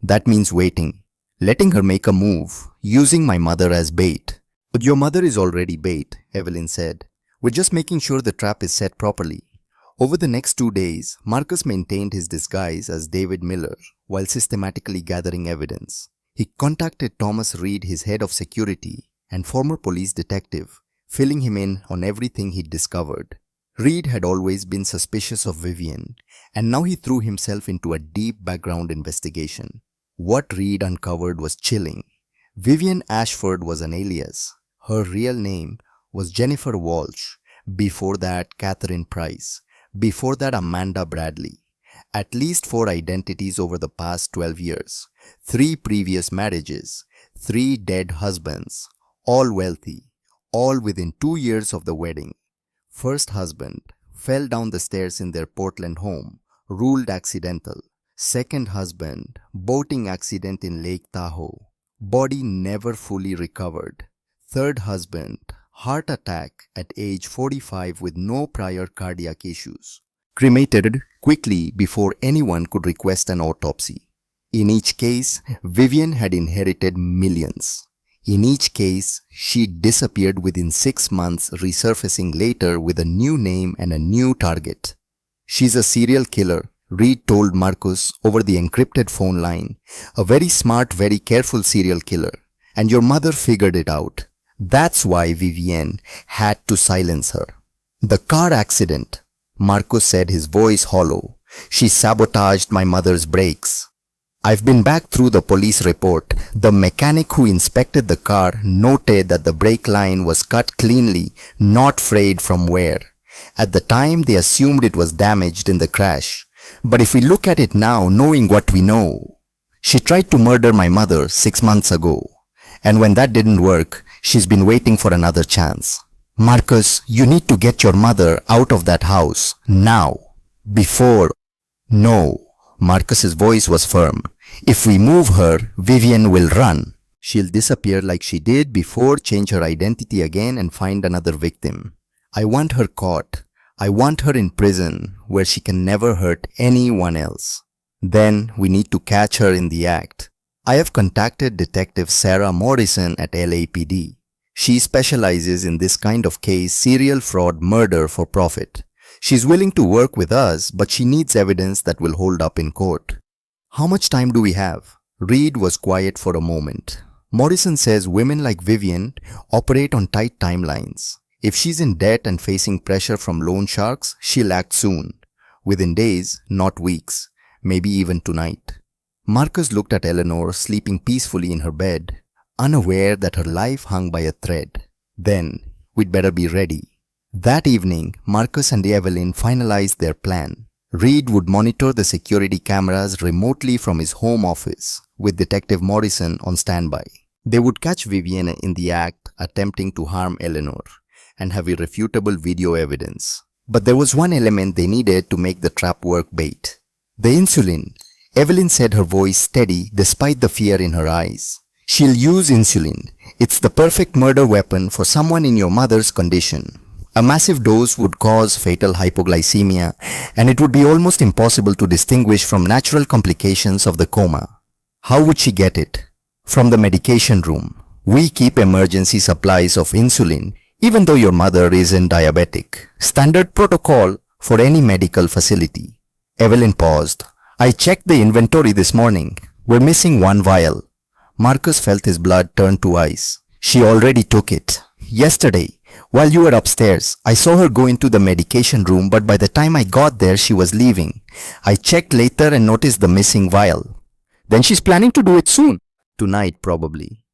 That means waiting, letting her make a move, using my mother as bait. But your mother is already bait, Evelyn said. We're just making sure the trap is set properly. Over the next 2 days, Marcus maintained his disguise as David Miller while systematically gathering evidence. He contacted Thomas Reed, his head of security and former police detective, filling him in on everything he'd discovered. Reed had always been suspicious of Vivian, and now he threw himself into a deep background investigation. What Reed uncovered was chilling. Vivian Ashford was an alias. Her real name was Jennifer Walsh. Before that, Catherine Price. Before that, Amanda Bradley. At least 4 identities over the past 12 years. 3 previous marriages. 3 dead husbands. All wealthy. All within 2 years of the wedding. First husband fell down the stairs in their Portland home, ruled accidental. Second husband, boating accident in Lake Tahoe. Body never fully recovered. Third husband, heart attack at age 45 with no prior cardiac issues. Cremated quickly before anyone could request an autopsy. In each case, Vivian had inherited millions. In each case, she disappeared within 6 months, resurfacing later with a new name and a new target. She's a serial killer, Reed told Marcus over the encrypted phone line. A very smart, very careful serial killer. And your mother figured it out. That's why Vivian had to silence her. The car accident, Marcus said, his voice hollow. She sabotaged my mother's brakes. I've been back through the police report. The mechanic who inspected the car noted that the brake line was cut cleanly, not frayed from wear. At the time, they assumed it was damaged in the crash. But if we look at it now, knowing what we know, she tried to murder my mother 6 months ago. And when that didn't work, she's been waiting for another chance. Marcus, you need to get your mother out of that house, now. Before. No. Marcus's voice was firm. If we move her, Vivian will run. She'll disappear like she did before, change her identity again and find another victim. I want her caught. I want her in prison where she can never hurt anyone else. Then we need to catch her in the act. I have contacted Detective Sarah Morrison at LAPD. She specializes in this kind of case, serial fraud, murder for profit. She's willing to work with us, but she needs evidence that will hold up in court. How much time do we have? Reed was quiet for a moment. Morrison says women like Vivian operate on tight timelines. If she's in debt and facing pressure from loan sharks, she'll act soon. Within days, not weeks. Maybe even tonight. Marcus looked at Eleanor sleeping peacefully in her bed, unaware that her life hung by a thread. Then, we'd better be ready. That evening, Marcus and Evelyn finalized their plan. Reed would monitor the security cameras remotely from his home office, with Detective Morrison on standby. They would catch Vivian in the act attempting to harm Eleanor, and have irrefutable video evidence. But there was one element they needed to make the trap work: bait. The insulin. Evelyn said, her voice steady despite the fear in her eyes. She'll use insulin. It's the perfect murder weapon for someone in your mother's condition. A massive dose would cause fatal hypoglycemia, and it would be almost impossible to distinguish from natural complications of the coma. How would she get it? From the medication room. We keep emergency supplies of insulin, even though your mother isn't diabetic. Standard protocol for any medical facility. Evelyn paused. I checked the inventory this morning. We're missing 1 vial. Marcus felt his blood turn to ice. She already took it. Yesterday. While you were upstairs, I saw her go into the medication room, but by the time I got there, she was leaving. I checked later and noticed the missing vial.
Then she's planning to do it soon.
Tonight, probably.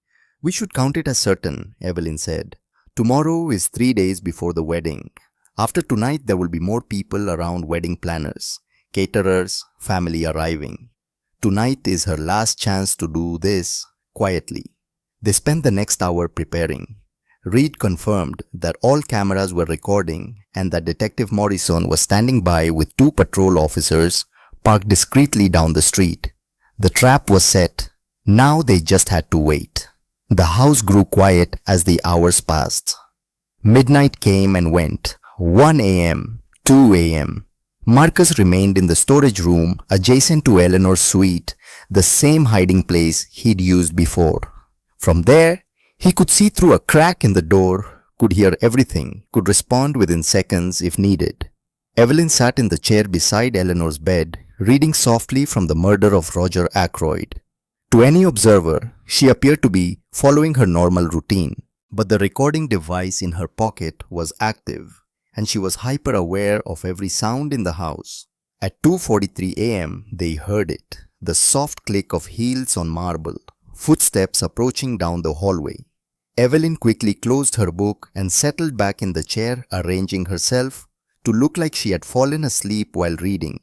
We should count it as certain, Evelyn said. Tomorrow is 3 days before the wedding. After tonight, there will be more people around, wedding planners, caterers, family arriving. Tonight is her last chance to do this quietly. They spent the next hour preparing. Reed confirmed that all cameras were recording and that Detective Morrison was standing by with 2 patrol officers parked discreetly down the street. The trap was set. Now they just had to wait. The house grew quiet as the hours passed. Midnight came and went. 1 a.m., 2 a.m. Marcus remained in the storage room adjacent to Eleanor's suite, the same hiding place he'd used before. From there, he could see through a crack in the door, could hear everything, could respond within seconds if needed. Evelyn sat in the chair beside Eleanor's bed, reading softly from The Murder of Roger Ackroyd. To any observer, she appeared to be following her normal routine, but the recording device in her pocket was active, and she was hyper-aware of every sound in the house. At 2:43 a.m., they heard it, the soft click of heels on marble, footsteps approaching down the hallway. Evelyn quickly closed her book and settled back in the chair, arranging herself to look like she had fallen asleep while reading.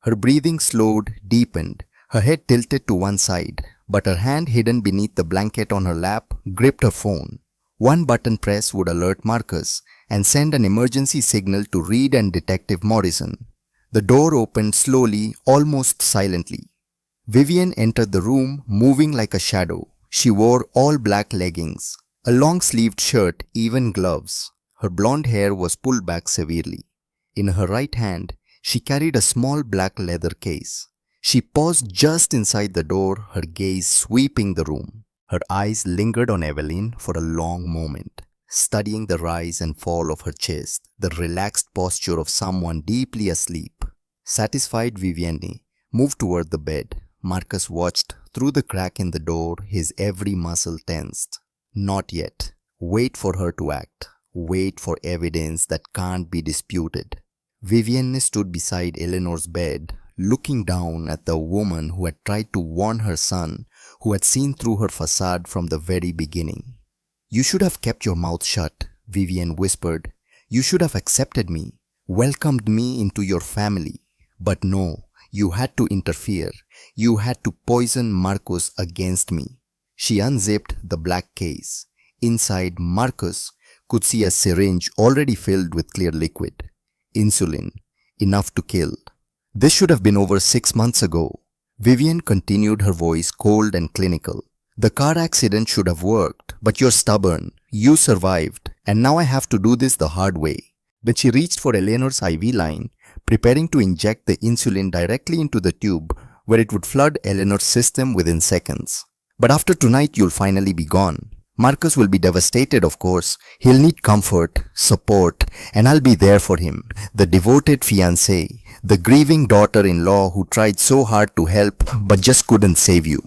Her breathing slowed, deepened, her head tilted to one side, but her hand hidden beneath the blanket on her lap gripped her phone. One button press would alert Marcus and send an emergency signal to Reed and Detective Morrison. The door opened slowly, almost silently. Vivian entered the room, moving like a shadow. She wore all black leggings, a long-sleeved shirt, even gloves. Her blonde hair was pulled back severely. In her right hand, she carried a small black leather case. She paused just inside the door, her gaze sweeping the room. Her eyes lingered on Evelyn for a long moment, studying the rise and fall of her chest, the relaxed posture of someone deeply asleep. Satisfied, Vivienne moved toward the bed. Marcus watched through the crack in the door, his every muscle tensed. Not yet. Wait for her to act. Wait for evidence that can't be disputed. Vivienne stood beside Eleanor's bed, looking down at the woman who had tried to warn her son, who had seen through her facade from the very beginning. "You should have kept your mouth shut," Vivienne whispered. "You should have accepted me, welcomed me into your family. But no, you had to interfere. You had to poison Marcus against me." She unzipped the black case. Inside, Marcus could see a syringe already filled with clear liquid. Insulin, enough to kill. "This should have been over 6 months ago." Vivian continued, her voice cold and clinical. "The car accident should have worked, but you're stubborn. You survived, and now I have to do this the hard way." Then she reached for Eleanor's IV line, preparing to inject the insulin directly into the tube where it would flood Eleanor's system within seconds. "But after tonight, you'll finally be gone. Marcus will be devastated, of course. He'll need comfort, support, and I'll be there for him. The devoted fiancée, the grieving daughter-in-law who tried so hard to help but just couldn't save you."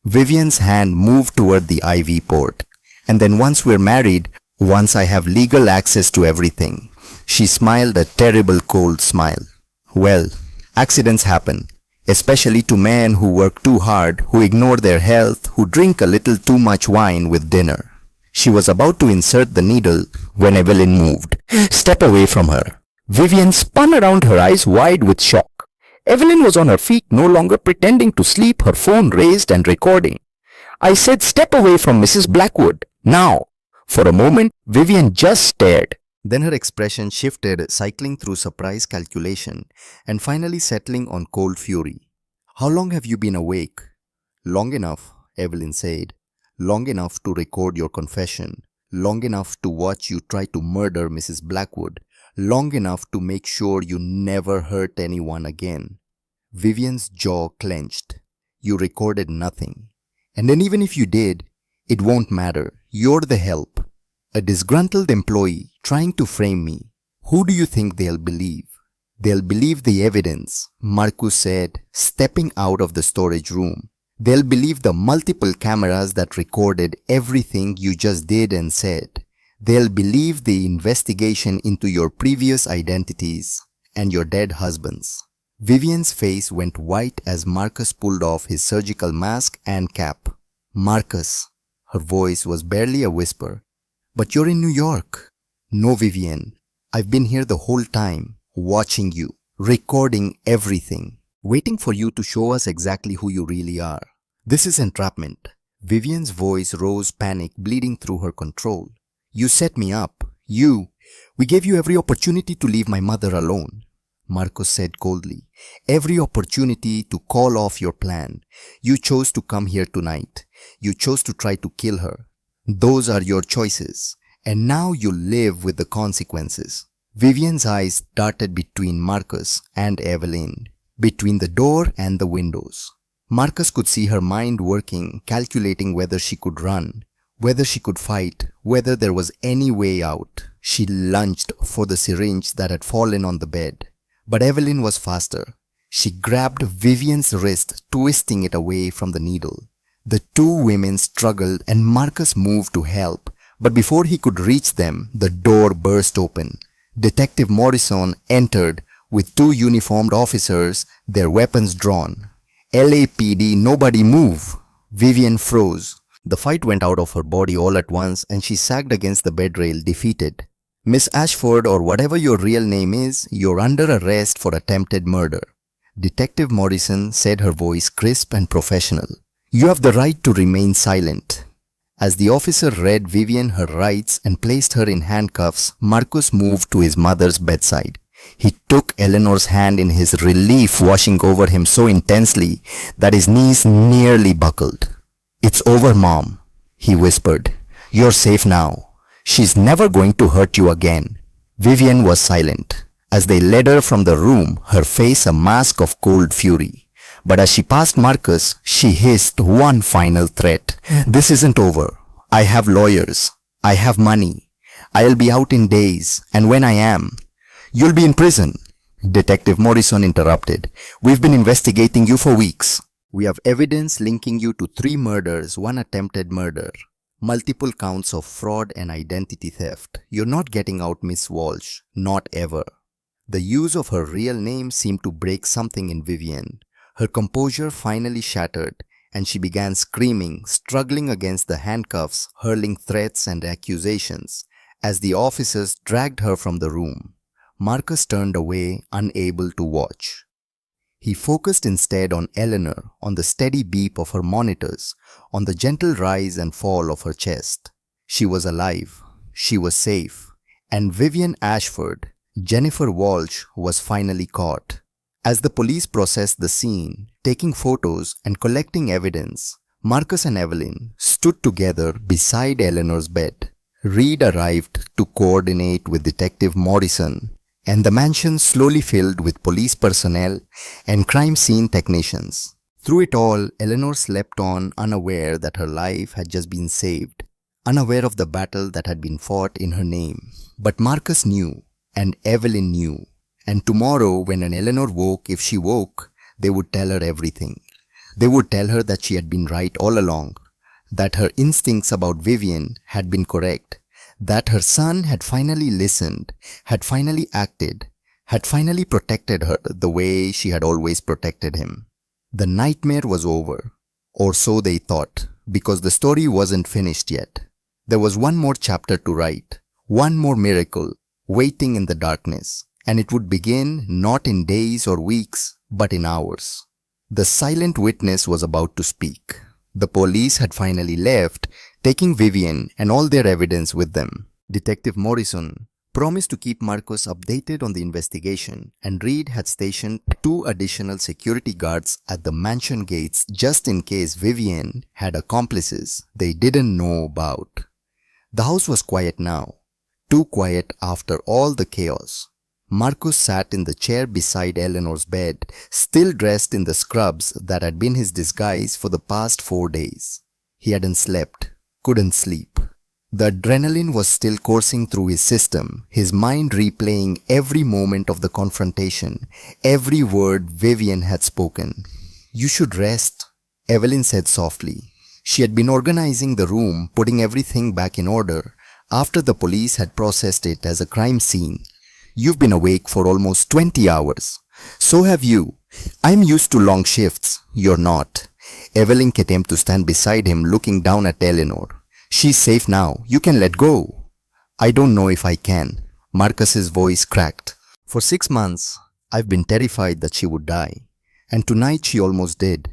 Vivian's hand moved toward the IV port. "And then once we're married, once I have legal access to everything." She smiled a terrible cold smile. "Well, accidents happen, especially to men who work too hard, who ignore their health, who drink a little too much wine with dinner." She was about to insert the needle when Evelyn moved. "Step away from her."
Vivian spun around, her eyes wide with shock. Evelyn was on her feet, no longer pretending to sleep, her phone raised and recording. "I said step away from Mrs. Blackwood, now." For a moment, Vivian just stared.
Then her expression shifted, cycling through surprise calculation and finally settling on cold fury. "How long have you been awake?" "Long enough," Evelyn said. "Long enough to record your confession. Long enough to watch you try to murder Mrs. Blackwood. Long enough to make sure you never hurt anyone again." Vivian's jaw clenched. "You recorded nothing. And then even if you did, it won't matter. You're the help. A disgruntled employee trying to frame me. Who do you think they'll believe?" "They'll believe the evidence," Marcus said, stepping out of the storage room. "They'll believe the multiple cameras that recorded everything you just did and said. They'll believe the investigation into your previous identities and your dead husbands. Vivian's face went white as Marcus pulled off his surgical mask and cap. Marcus, her voice was barely a whisper. But you're in New York. No, Vivian. I've been here the whole time, watching you, recording everything, waiting for you to show us exactly who you really are. This is entrapment. Vivian's voice rose, panic bleeding through her control. You set me up. We gave you every opportunity to leave my mother alone. Marcus said coldly. Every opportunity to call off your plan. You chose to come here tonight. You chose to try to kill her. Those are your choices. And now you live with the consequences. Vivian's eyes darted between Marcus and Evelyn, between the door and the windows. Marcus could see her mind working, calculating whether she could run, whether she could fight, whether there was any way out. She lunged for the syringe that had fallen on the bed. But Evelyn was faster. She grabbed Vivian's wrist, twisting it away from the needle. The two women struggled and Marcus moved to help. But before he could reach them, the door burst open. Detective Morrison entered with two uniformed officers, their weapons drawn. LAPD, nobody move. Vivian froze. The fight went out of her body all at once and she sagged against the bed rail, defeated. Miss Ashford, or whatever your real name is, you're under arrest for attempted murder. Detective Morrison said, her voice crisp and professional. You have the right to remain silent. As the officer read Vivian her rights and placed her in handcuffs, Marcus moved to his mother's bedside. He took Eleanor's hand in his, relief washing over him so intensely that his knees nearly buckled. It's over, Mom, he whispered. You're safe now. She's never going to hurt you again. Vivian was silent. As they led her from the room, her face a mask of cold fury. But as she passed Marcus, she hissed one final threat. This isn't over. I have lawyers. I have money. I'll be out in days, and when I am, you'll be in prison. Detective Morrison interrupted. We've been investigating you for weeks. We have evidence linking you to 3 murders, 1 attempted murder. Multiple counts of fraud and identity theft. You're not getting out, Miss Walsh. Not ever. The use of her real name seemed to break something in Vivian. Her composure finally shattered, and she began screaming, struggling against the handcuffs, hurling threats and accusations. As the officers dragged her from the room, Marcus turned away, unable to watch. He focused instead on Eleanor, on the steady beep of her monitors, on the gentle rise and fall of her chest. She was alive. She was safe. And Vivian Ashford, Jennifer Walsh, was finally caught. As the police processed the scene, taking photos and collecting evidence, Marcus and Evelyn stood together beside Eleanor's bed. Reed arrived to coordinate with Detective Morrison, and the mansion slowly filled with police personnel and crime scene technicians. Through it all, Eleanor slept on, unaware that her life had just been saved, unaware of the battle that had been fought in her name. But Marcus knew, and Evelyn knew, and tomorrow when Eleanor woke, if she woke, they would tell her everything. They would tell her that she had been right all along, that her instincts about Vivian had been correct, that her son had finally listened, had finally acted, had finally protected her the way she had always protected him. The nightmare was over, or so they thought, because the story wasn't finished yet. There was one more chapter to write, one more miracle, waiting in the darkness, and it would begin not in days or weeks, but in hours. The silent witness was about to speak. The police had finally left, taking Vivian and all their evidence with them. Detective Morrison promised to keep Marcus updated on the investigation, and Reed had stationed 2 additional security guards at the mansion gates just in case Vivian had accomplices they didn't know about. The house was quiet now, too quiet after all the chaos. Marcus sat in the chair beside Eleanor's bed, still dressed in the scrubs that had been his disguise for the past 4 days. He hadn't slept, couldn't sleep. The adrenaline was still coursing through his system, his mind replaying every moment of the confrontation, every word Vivian had spoken. You should rest, Evelyn said softly. She had been organizing the room, putting everything back in order, After the police had processed it as a crime scene, you've been awake for almost 20 hours. So have you. I'm used to long shifts. You're not. Evelyn came to stand beside him looking down at Eleanor. She's safe now. You can let go. I don't know if I can. Marcus's voice cracked. For 6 months, I've been terrified that she would die. And tonight she almost did.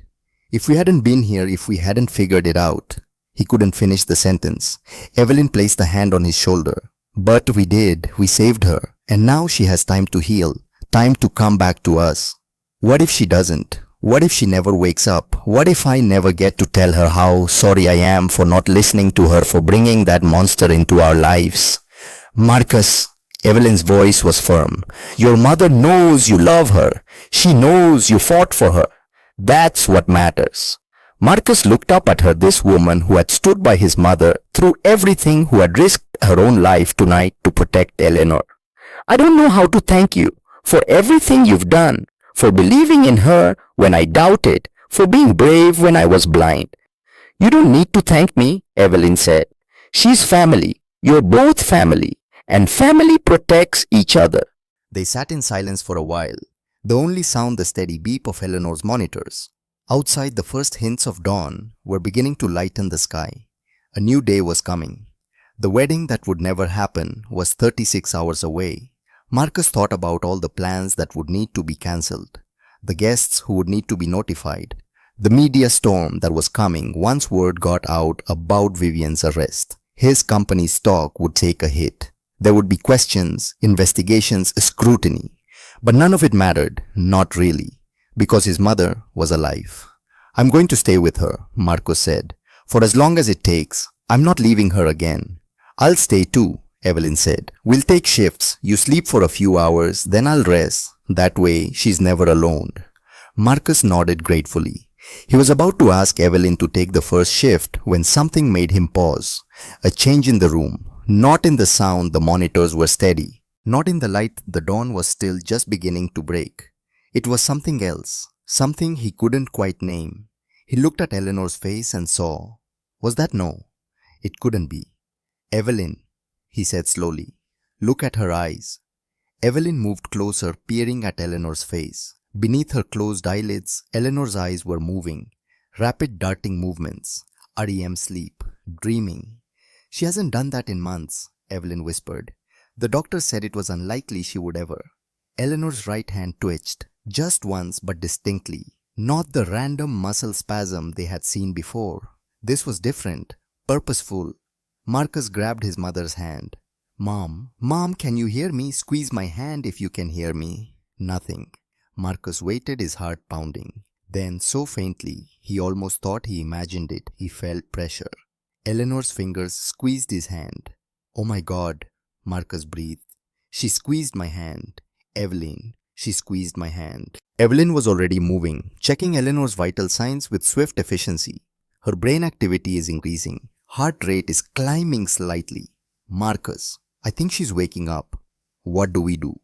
If we hadn't been here, if we hadn't figured it out. He couldn't finish the sentence. Evelyn placed a hand on his shoulder. But we did. We saved her. And now she has time to heal. Time to come back to us. What if she doesn't? What if she never wakes up? What if I never get to tell her how sorry I am for not listening to her, for bringing that monster into our lives? Marcus, Evelyn's voice was firm. Your mother knows you love her. She knows you fought for her. That's what matters. Marcus looked up at her, this woman who had stood by his mother through everything, who had risked her own life tonight to protect Eleanor. I don't know how to thank you for everything you've done, for believing in her when I doubted, for being brave when I was blind. You don't need to thank me, Evelyn said. She's family. You're both family, and family protects each other. They sat in silence for a while, the only sound the steady beep of Eleanor's monitors. Outside, the first hints of dawn were beginning to lighten the sky. A new day was coming. The wedding that would never happen was 36 hours away. Marcus thought about all the plans that would need to be cancelled, the guests who would need to be notified, the media storm that was coming once word got out about Vivian's arrest. His company's stock would take a hit. There would be questions, investigations, scrutiny. But none of it mattered, not really, because his mother was alive. I'm going to stay with her, Marcus said. For as long as it takes, I'm not leaving her again. I'll stay too, Evelyn said. We'll take shifts. You sleep for a few hours, then I'll rest. That way, she's never alone. Marcus nodded gratefully. He was about to ask Evelyn to take the first shift when something made him pause. A change in the room. Not in the sound, the monitors were steady. Not in the light, the dawn was still just beginning to break. It was something else, something he couldn't quite name. He looked at Eleanor's face and saw. Was that no? It couldn't be. Evelyn, he said slowly. Look at her eyes. Evelyn moved closer, peering at Eleanor's face. Beneath her closed eyelids, Eleanor's eyes were moving. Rapid darting movements. REM sleep. Dreaming. She hasn't done that in months, Evelyn whispered. The doctor said it was unlikely she would ever. Eleanor's right hand twitched. Just once, but distinctly. Not the random muscle spasm they had seen before. This was different. Purposeful. Marcus grabbed his mother's hand. Mom, can you hear me? Squeeze my hand if you can hear me. Nothing. Marcus waited, his heart pounding. Then, so faintly, he almost thought he imagined it, he felt pressure. Eleanor's fingers squeezed his hand. Oh my God, Marcus breathed. She squeezed my hand. Evelyn, she squeezed my hand. Evelyn was already moving, checking Eleanor's vital signs with swift efficiency. Her brain activity is increasing. Heart rate is climbing slightly. Marcus, I think she's waking up. What do?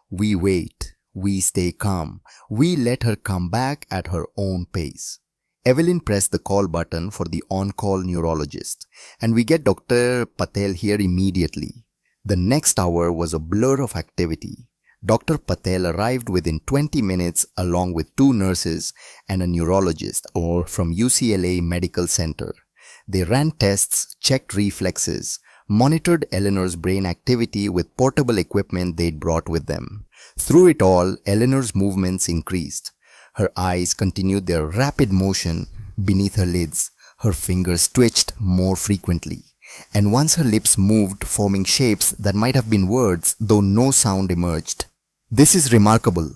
We wait. We stay calm. We let her come back at her own pace. Evelyn pressed the call button for the on-call neurologist, and we get Dr. Patel here immediately. The next hour was a blur of activity. Dr. Patel arrived within 20 minutes along with 2 nurses and a neurologist from UCLA Medical Center. They ran tests, checked reflexes, monitored Eleanor's brain activity with portable equipment they'd brought with them. Through it all, Eleanor's movements increased. Her eyes continued their rapid motion beneath her lids. Her fingers twitched more frequently. And once her lips moved, forming shapes that might have been words, though no sound emerged. This is remarkable,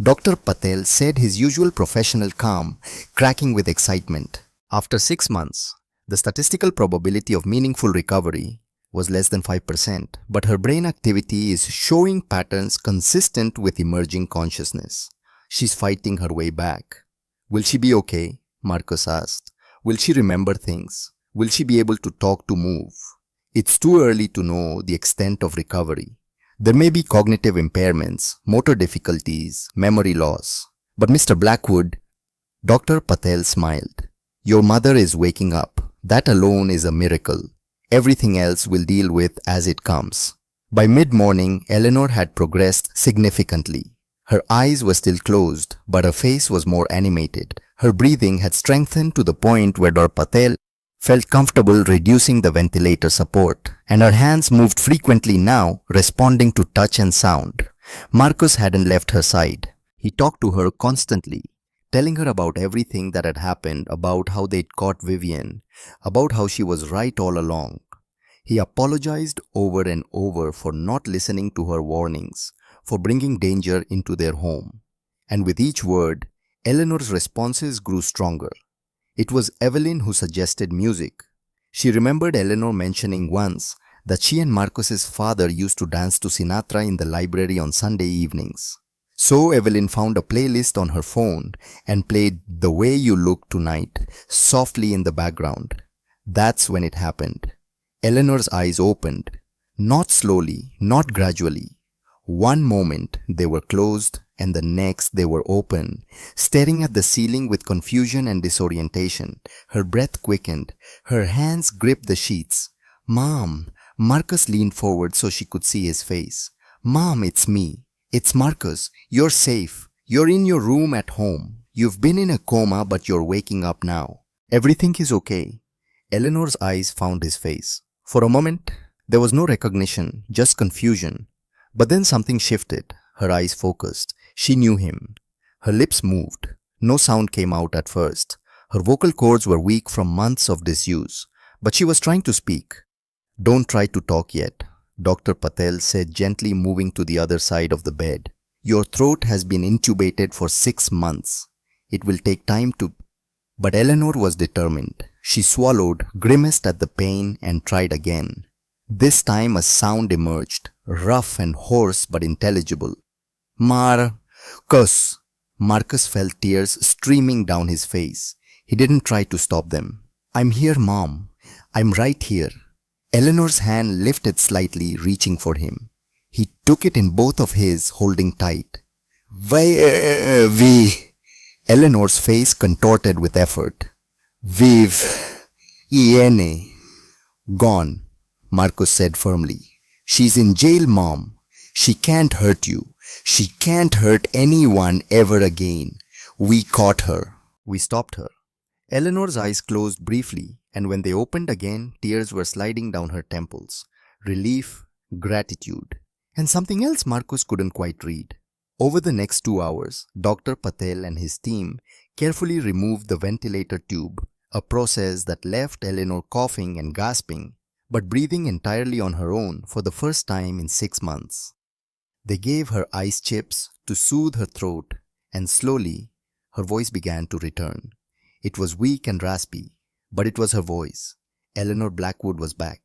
Dr. Patel said, his usual professional calm cracking with excitement. After 6 months, the statistical probability of meaningful recovery was less than 5%, but her brain activity is showing patterns consistent with emerging consciousness. She's fighting her way back. Will she be okay? Marcus asked. Will she remember things? Will she be able to talk, to move? It's too early to know the extent of recovery. There may be cognitive impairments, motor difficulties, memory loss. But Mr. Blackwood, Dr. Patel smiled. Your mother is waking up. That alone is a miracle. Everything else we'll deal with as it comes. By mid-morning, Eleanor had progressed significantly. Her eyes were still closed, but her face was more animated. Her breathing had strengthened to the point where Dr. Patel felt comfortable reducing the ventilator support, and her hands moved frequently now, responding to touch and sound. Marcus hadn't left her side. He talked to her constantly, telling her about everything that had happened, about how they'd caught Vivian, about how she was right all along. He apologized over and over for not listening to her warnings, for bringing danger into their home. And with each word, Eleanor's responses grew stronger. It was Evelyn who suggested music. She remembered Eleanor mentioning once that she and Marcus's father used to dance to Sinatra in the library on Sunday evenings. So Evelyn found a playlist on her phone and played The Way You Look Tonight softly in the background. That's when it happened. Eleanor's eyes opened, not slowly, not gradually. One moment they were closed and the next they were open, staring at the ceiling with confusion and disorientation. Her breath quickened. Her hands gripped the sheets. "Mom!" Marcus leaned forward so she could see his face. "Mom, it's me. It's Marcus. You're safe. You're in your room at home. You've been in a coma, but you're waking up now. Everything is okay." Eleanor's eyes found his face. For a moment, there was no recognition, just confusion. But then something shifted. Her eyes focused. She knew him. Her lips moved. No sound came out at first. Her vocal cords were weak from months of disuse. But she was trying to speak. "Don't try to talk yet," Dr. Patel said, gently moving to the other side of the bed. "Your throat has been intubated for 6 months. It will take time to..." But Eleanor was determined. She swallowed, grimaced at the pain, and tried again. This time a sound emerged, rough and hoarse but intelligible. "Marcus!" Marcus felt tears streaming down his face. He didn't try to stop them. "I'm here, Mom. I'm right here." Eleanor's hand lifted slightly, reaching for him. He took it in both of his, holding tight. "We..." Eleanor's face contorted with effort. "We've... Iene..." "Gone," Marcus said firmly. "She's in jail, Mom. She can't hurt you. She can't hurt anyone ever again. We caught her." "We stopped her." Eleanor's eyes closed briefly, and when they opened again, tears were sliding down her temples. Relief, gratitude, and something else Marcus couldn't quite read. Over the next 2 hours, Dr. Patel and his team carefully removed the ventilator tube, a process that left Eleanor coughing and gasping, but breathing entirely on her own for the first time in 6 months. They gave her ice chips to soothe her throat, and slowly, her voice began to return. It was weak and raspy, but it was her voice. Eleanor Blackwood was back.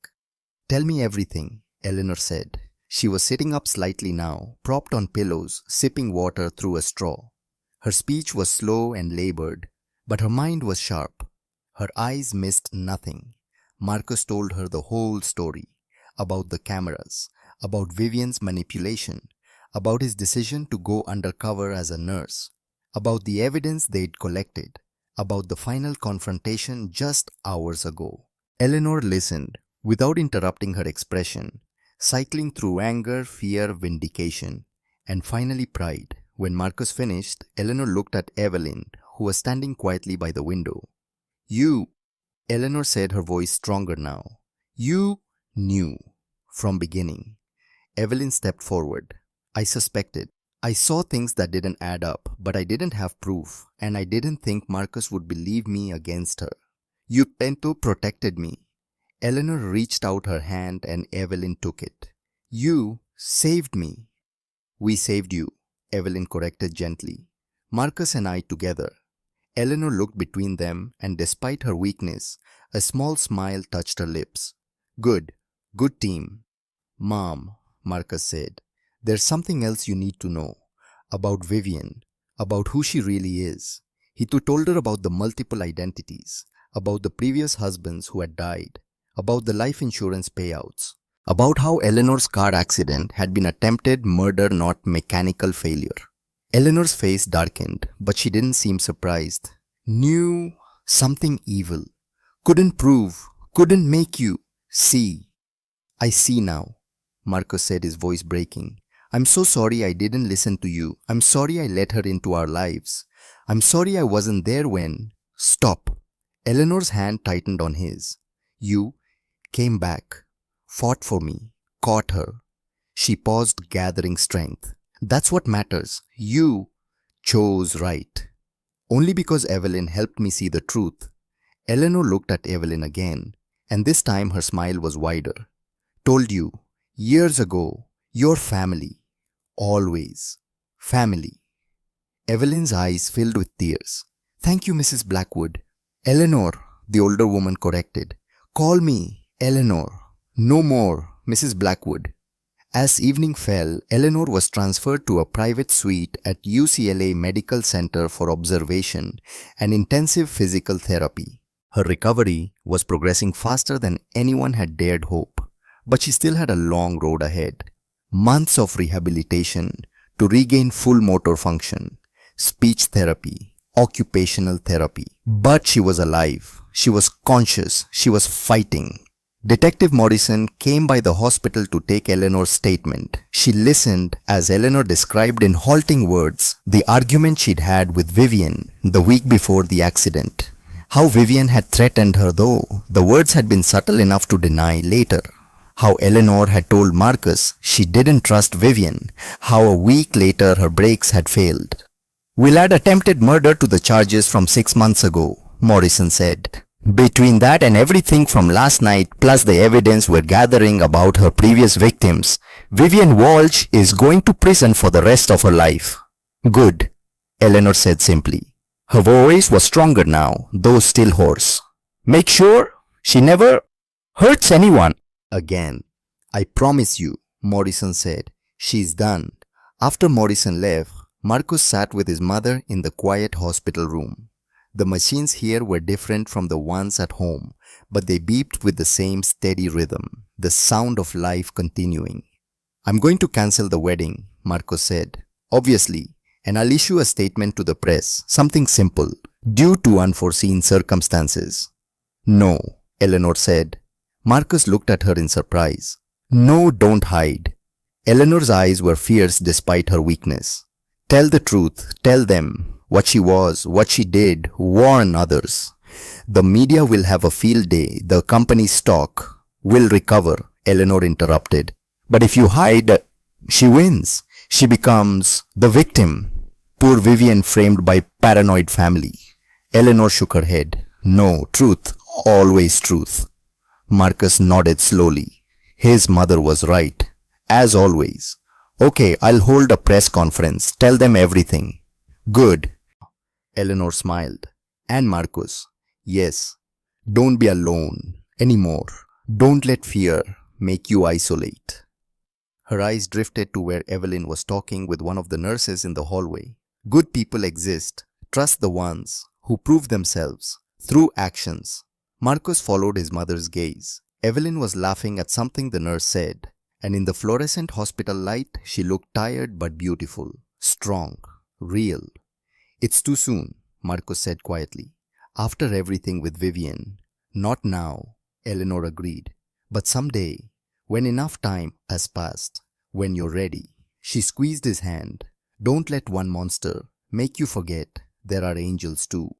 "Tell me everything," Eleanor said. She was sitting up slightly now, propped on pillows, sipping water through a straw. Her speech was slow and labored, but her mind was sharp. Her eyes missed nothing. Marcus told her the whole story, about the cameras, about Vivian's manipulation, about his decision to go undercover as a nurse, about the evidence they'd collected, about the final confrontation just hours ago. Eleanor listened, without interrupting her expression, cycling through anger, fear, vindication, and finally pride. When Marcus finished, Eleanor looked at Evelyn, who was standing quietly by the window. "You," Eleanor said, her voice stronger now, "you knew from beginning." Evelyn stepped forward. "I suspected. I saw things that didn't add up, but I didn't have proof, and I didn't think Marcus would believe me against her. You Pento protected me." Eleanor reached out her hand and Evelyn took it. "You saved me." "We saved you," Evelyn corrected gently. "Marcus and I together." Eleanor looked between them, and despite her weakness, a small smile touched her lips. Good team." "Mom," Marcus said, "there's something else you need to know. About Vivian, about who she really is." He told her about the multiple identities, about the previous husbands who had died, about the life insurance payouts, about how Eleanor's car accident had been attempted murder, not mechanical failure. Eleanor's face darkened, but she didn't seem surprised. "Knew something evil. Couldn't prove, couldn't make you See, I see now, Marcus said, his voice breaking. I'm so sorry I didn't listen to you. I'm sorry I let her into our lives. I'm sorry I wasn't there when... Stop. Eleanor's hand tightened on his. You came back, fought for me, caught her. She paused, gathering strength. That's what matters. You chose right. Only because Evelyn helped me see the truth. Eleanor looked at Evelyn again, and this time her smile was wider. Told you, years ago, your family. Always. Family. Evelyn's eyes filled with tears. Thank you, Mrs. Blackwood. Eleanor, the older woman corrected. Call me Eleanor. No more, Mrs. Blackwood. As evening fell, Eleanor was transferred to a private suite at UCLA Medical Center for observation and intensive physical therapy. Her recovery was progressing faster than anyone had dared hope, but she still had a long road ahead. Months of rehabilitation to regain full motor function, speech therapy, occupational therapy. But she was alive. She was conscious. She was fighting. Detective Morrison came by the hospital to take Eleanor's statement. She listened as Eleanor described in halting words the argument she'd had with Vivian the week before the accident. How Vivian had threatened her, though the words had been subtle enough to deny later. How Eleanor had told Marcus she didn't trust Vivian. How a week later her brakes had failed. We'll add attempted murder to the charges from 6 months ago, Morrison said. Between that and everything from last night, plus the evidence we're gathering about her previous victims, Vivian Walsh is going to prison for the rest of her life. Good, Eleanor said simply. Her voice was stronger now, though still hoarse. Make sure she never hurts anyone. Again. I promise you, Morrison said. She's done. After Morrison left, Marcus sat with his mother in the quiet hospital room. The machines here were different from the ones at home, but they beeped with the same steady rhythm, the sound of life continuing. I'm going to cancel the wedding, Marcus said. Obviously, and I'll issue a statement to the press, something simple, due to unforeseen circumstances. No, Eleanor said. Marcus looked at her in surprise. No, don't hide. Eleanor's eyes were fierce despite her weakness. Tell the truth, tell them. What she was, what she did, warn others. The media will have a field day, the company's stock will recover, Eleanor interrupted. But if you hide, she wins. She becomes the victim. Poor Vivian framed by paranoid family. Eleanor shook her head. No, truth, always truth. Marcus nodded slowly. His mother was right, as always. Okay, I'll hold a press conference, tell them everything. Good. Eleanor smiled. And Marcus, yes, don't be alone anymore. Don't let fear make you isolate. Her eyes drifted to where Evelyn was talking with one of the nurses in the hallway. Good people exist. Trust the ones who prove themselves through actions. Marcus followed his mother's gaze. Evelyn was laughing at something the nurse said, and in the fluorescent hospital light, she looked tired but beautiful, strong, real. It's too soon, Marcus said quietly. After everything with Vivian. Not now, Eleanor agreed. But someday, when enough time has passed, when you're ready. She squeezed his hand. Don't let one monster make you forget there are angels too.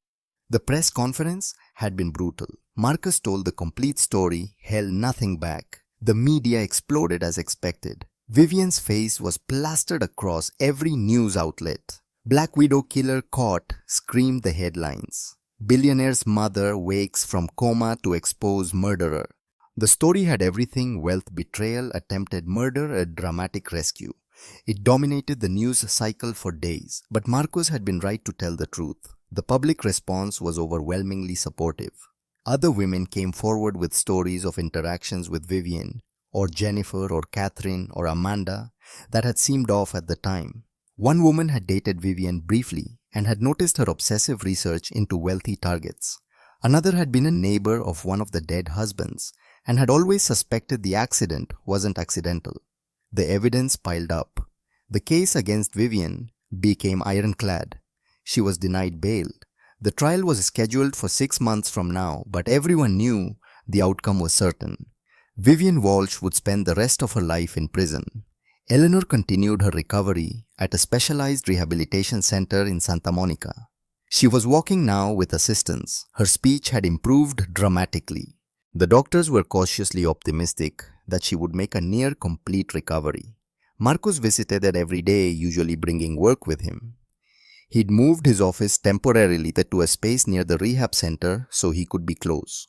The press conference had been brutal. Marcus told the complete story, held nothing back. The media exploded as expected. Vivian's face was plastered across every news outlet. Black Widow killer caught, screamed the headlines. Billionaire's mother wakes from coma to expose murderer. The story had everything: wealth betrayal, attempted murder, a dramatic rescue. It dominated the news cycle for days. But Marcus had been right to tell the truth. The public response was overwhelmingly supportive. Other women came forward with stories of interactions with Vivian, or Jennifer, or Catherine, or Amanda that had seemed off at the time. One woman had dated Vivian briefly and had noticed her obsessive research into wealthy targets. Another had been a neighbor of one of the dead husbands and had always suspected the accident wasn't accidental. The evidence piled up. The case against Vivian became ironclad. She was denied bail. The trial was scheduled for 6 months from now, but everyone knew the outcome was certain. Vivian Walsh would spend the rest of her life in prison. Eleanor continued her recovery at a specialized rehabilitation center in Santa Monica. She was walking now with assistance. Her speech had improved dramatically. The doctors were cautiously optimistic that she would make a near complete recovery. Marcus visited her every day, usually bringing work with him. He'd moved his office temporarily to a space near the rehab center so he could be close.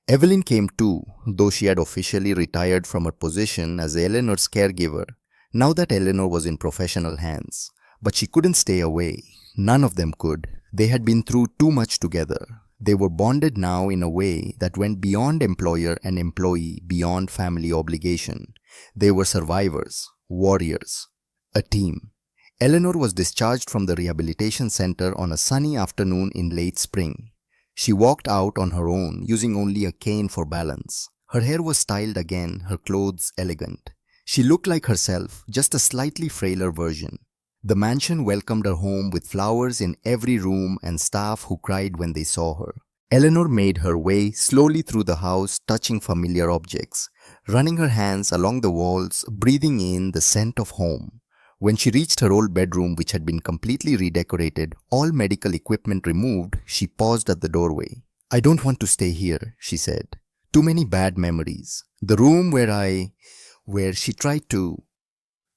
Evelyn came too, though she had officially retired from her position as Eleanor's caregiver, now that Eleanor was in professional hands. But she couldn't stay away. None of them could. They had been through too much together. They were bonded now in a way that went beyond employer and employee, beyond family obligation. They were survivors, warriors, a team. Eleanor was discharged from the rehabilitation center on a sunny afternoon in late spring. She walked out on her own, using only a cane for balance. Her hair was styled again, her clothes elegant. She looked like herself, just a slightly frailer version. The mansion welcomed her home with flowers in every room and staff who cried when they saw her. Eleanor made her way slowly through the house, touching familiar objects, running her hands along the walls, breathing in the scent of home. When she reached her old bedroom, which had been completely redecorated, all medical equipment removed, she paused at the doorway. "I don't want to stay here," she said. "Too many bad memories. The room where she tried to..."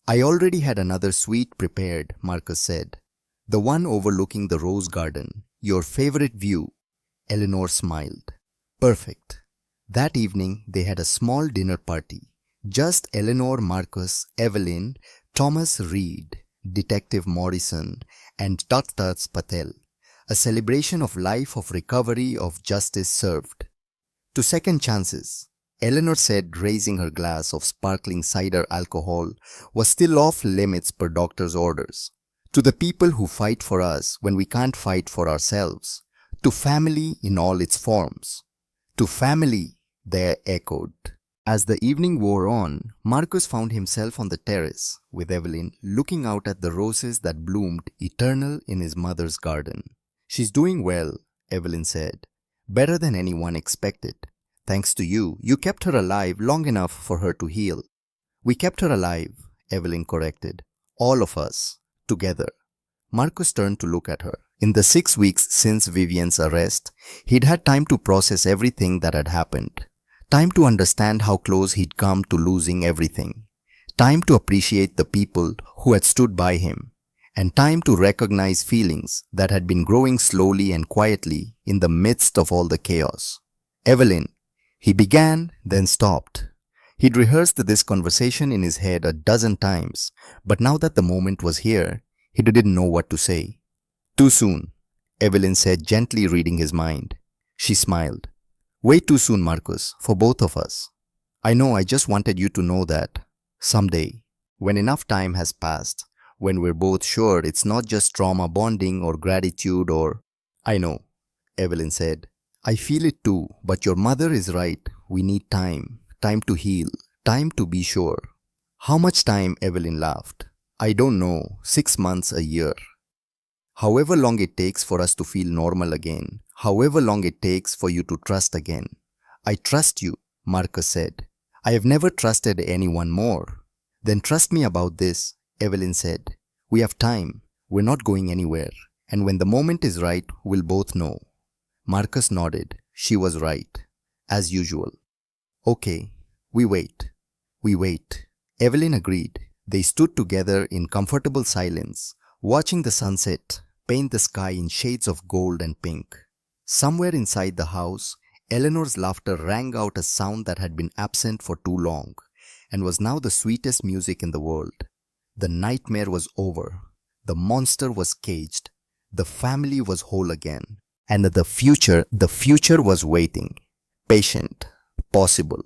"I already had another suite prepared," Marcus said. "The one overlooking the rose garden. Your favorite view." Eleanor smiled. "Perfect." That evening, they had a small dinner party. Just Eleanor, Marcus, Evelyn, Thomas Reed, Detective Morrison, and Tuts Patel. A celebration of life, of recovery, of justice served. "To second chances," Eleanor said, raising her glass of sparkling cider alcohol, was still off limits per doctor's orders. "To the people who fight for us when we can't fight for ourselves. To family in all its forms." "To family," they echoed. As the evening wore on, Marcus found himself on the terrace with Evelyn, looking out at the roses that bloomed eternal in his mother's garden. "She's doing well," Evelyn said. "Better than anyone expected. Thanks to you, you kept her alive long enough for her to heal." "We kept her alive," Evelyn corrected. "All of us. Together." Marcus turned to look at her. In the 6 weeks since Vivian's arrest, he'd had time to process everything that had happened. Time to understand how close he'd come to losing everything. Time to appreciate the people who had stood by him. And time to recognize feelings that had been growing slowly and quietly in the midst of all the chaos. "Evelyn," he began, then stopped. He'd rehearsed this conversation in his head a dozen times, but now that the moment was here, he didn't know what to say. "Too soon," Evelyn said, gently reading his mind. She smiled. "Way too soon, Marcus, for both of us. I know, I just wanted you to know that. Someday, when enough time has passed, when we're both sure it's not just trauma bonding or gratitude or..." "I know," Evelyn said. "I feel it too, but your mother is right. We need time. Time to heal. Time to be sure." "How much time?" Evelyn laughed. "I don't know. 6 months, a year. However long it takes for us to feel normal again. However long it takes for you to trust again." "I trust you," Marcus said. "I have never trusted anyone more." "Then trust me about this," Evelyn said. "We have time. We're not going anywhere. And when the moment is right, we'll both know." Marcus nodded. She was right. As usual. "Okay. We wait. We wait." Evelyn agreed. They stood together in comfortable silence, watching the sunset paint the sky in shades of gold and pink. Somewhere inside the house, Eleanor's laughter rang out a sound that had been absent for too long, and was now the sweetest music in the world. The nightmare was over. The monster was caged. The family was whole again. And the future was waiting. Patient, possible,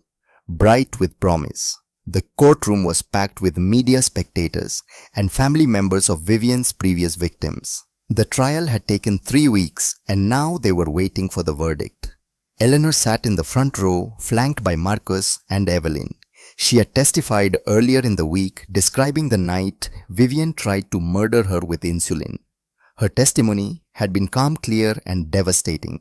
bright with promise. The courtroom was packed with media spectators and family members of Vivian's previous victims. The trial had taken 3 weeks, and now they were waiting for the verdict. Eleanor sat in the front row, flanked by Marcus and Evelyn. She had testified earlier in the week, describing the night Vivian tried to murder her with insulin. Her testimony had been calm, clear, and devastating.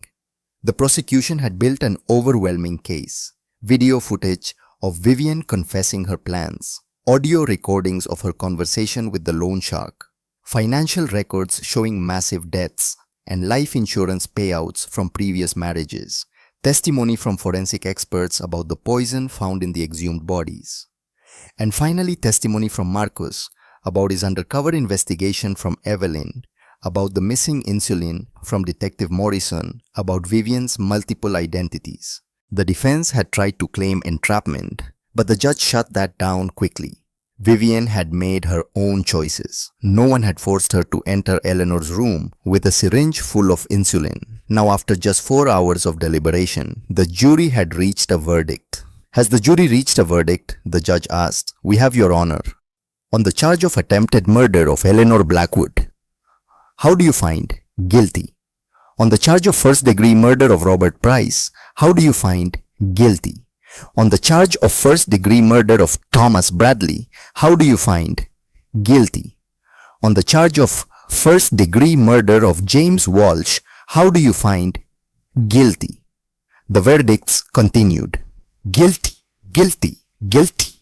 The prosecution had built an overwhelming case. Video footage, of Vivian confessing her plans, audio recordings of her conversation with the loan shark, financial records showing massive debts and life insurance payouts from previous marriages, testimony from forensic experts about the poison found in the exhumed bodies, and finally testimony from Marcus about his undercover investigation from Evelyn, about the missing insulin from Detective Morrison, about Vivian's multiple identities. The defense had tried to claim entrapment, but the judge shut that down quickly. Vivian had made her own choices. No one had forced her to enter Eleanor's room with a syringe full of insulin. Now, after just 4 hours of deliberation, the jury had reached a verdict. Has the jury reached a verdict? The judge asked. We have, Your Honor. On the charge of attempted murder of Eleanor Blackwood, how do you find? Guilty. On the charge of first-degree murder of Robert Price, how do you find? Guilty. On the charge of first-degree murder of Thomas Bradley, how do you find? Guilty. On the charge of first-degree murder of James Walsh, how do you find? Guilty. The verdicts continued. Guilty, guilty, guilty.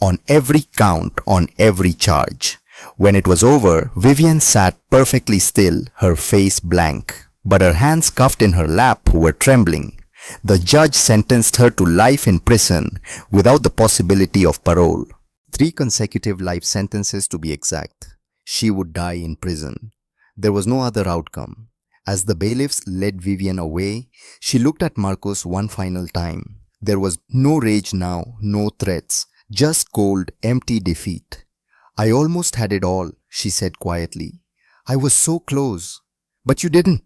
On every count, on every charge. When it was over, Vivian sat perfectly still, her face blank, but her hands cuffed in her lap were trembling. The judge sentenced her to life in prison without the possibility of parole. 3 consecutive life sentences to be exact. She would die in prison. There was no other outcome. As the bailiffs led Vivian away, she looked at Marcos one final time. There was no rage now, no threats, just cold, empty defeat. I almost had it all, she said quietly. I was so close. But you didn't,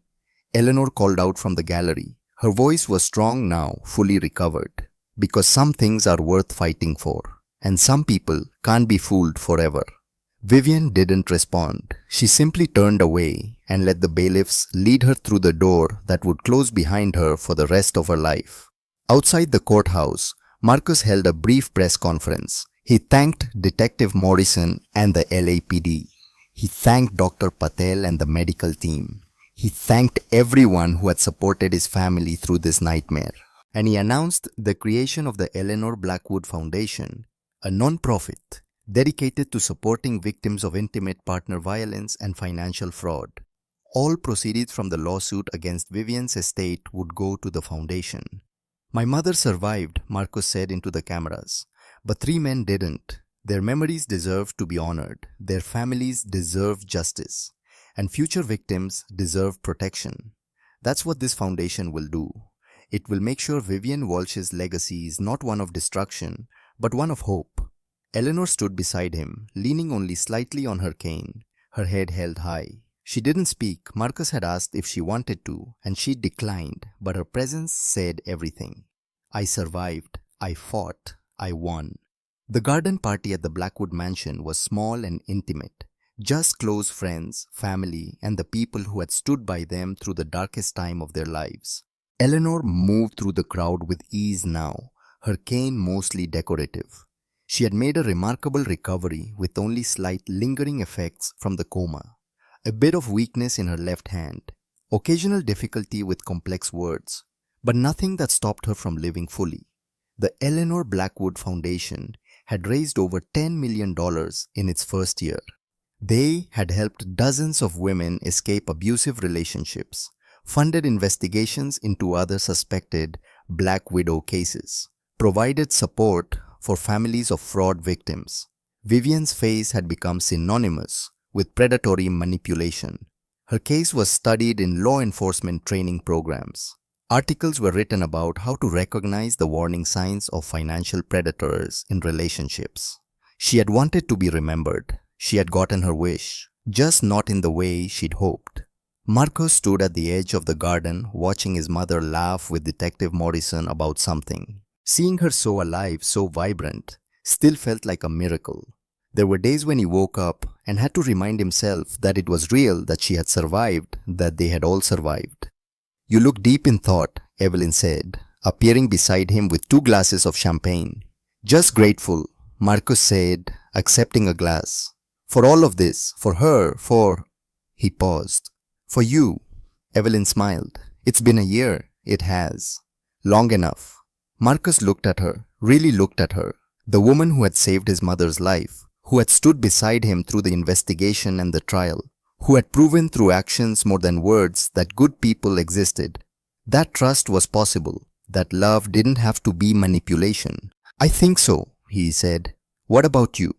Eleanor called out from the gallery. Her voice was strong now, fully recovered. Because some things are worth fighting for, and some people can't be fooled forever. Vivian didn't respond. She simply turned away and let the bailiffs lead her through the door that would close behind her for the rest of her life. Outside the courthouse, Marcus held a brief press conference. He thanked Detective Morrison and the LAPD. He thanked Dr. Patel and the medical team. He thanked everyone who had supported his family through this nightmare. And he announced the creation of the Eleanor Blackwood Foundation, a non-profit dedicated to supporting victims of intimate partner violence and financial fraud. All proceeds from the lawsuit against Vivian's estate would go to the foundation. My mother survived, Marcus said into the cameras, but 3 men didn't. Their memories deserve to be honored. Their families deserve justice. And future victims deserve protection. That's what this foundation will do. It will make sure Vivian Walsh's legacy is not one of destruction, but one of hope. Eleanor stood beside him, leaning only slightly on her cane, her head held high. She didn't speak. Marcus had asked if she wanted to, and she declined, but her presence said everything. I survived. I fought. I won. The garden party at the Blackwood mansion was small and intimate. Just close friends, family, and the people who had stood by them through the darkest time of their lives. Eleanor moved through the crowd with ease now, her cane mostly decorative. She had made a remarkable recovery with only slight lingering effects from the coma. A bit of weakness in her left hand, occasional difficulty with complex words, but nothing that stopped her from living fully. The Eleanor Blackwood Foundation had raised over $10 million in its first year. They had helped dozens of women escape abusive relationships, funded investigations into other suspected Black Widow cases, provided support for families of fraud victims. Vivian's face had become synonymous with predatory manipulation. Her case was studied in law enforcement training programs. Articles were written about how to recognize the warning signs of financial predators in relationships. She had wanted to be remembered. She had gotten her wish, just not in the way she'd hoped. Marcos stood at the edge of the garden watching his mother laugh with Detective Morrison about something. Seeing her so alive, so vibrant, still felt like a miracle. There were days when he woke up and had to remind himself that it was real, that she had survived, that they had all survived. You look deep in thought, Evelyn said, appearing beside him with 2 glasses of champagne. Just grateful, Marcus said, accepting a glass. For all of this, for her, for... He paused. For you. Evelyn smiled. It's been a year. It has. Long enough. Marcus looked at her, really looked at her. The woman who had saved his mother's life, who had stood beside him through the investigation and the trial, who had proven through actions more than words that good people existed. That trust was possible. That love didn't have to be manipulation. I think so, he said. What about you?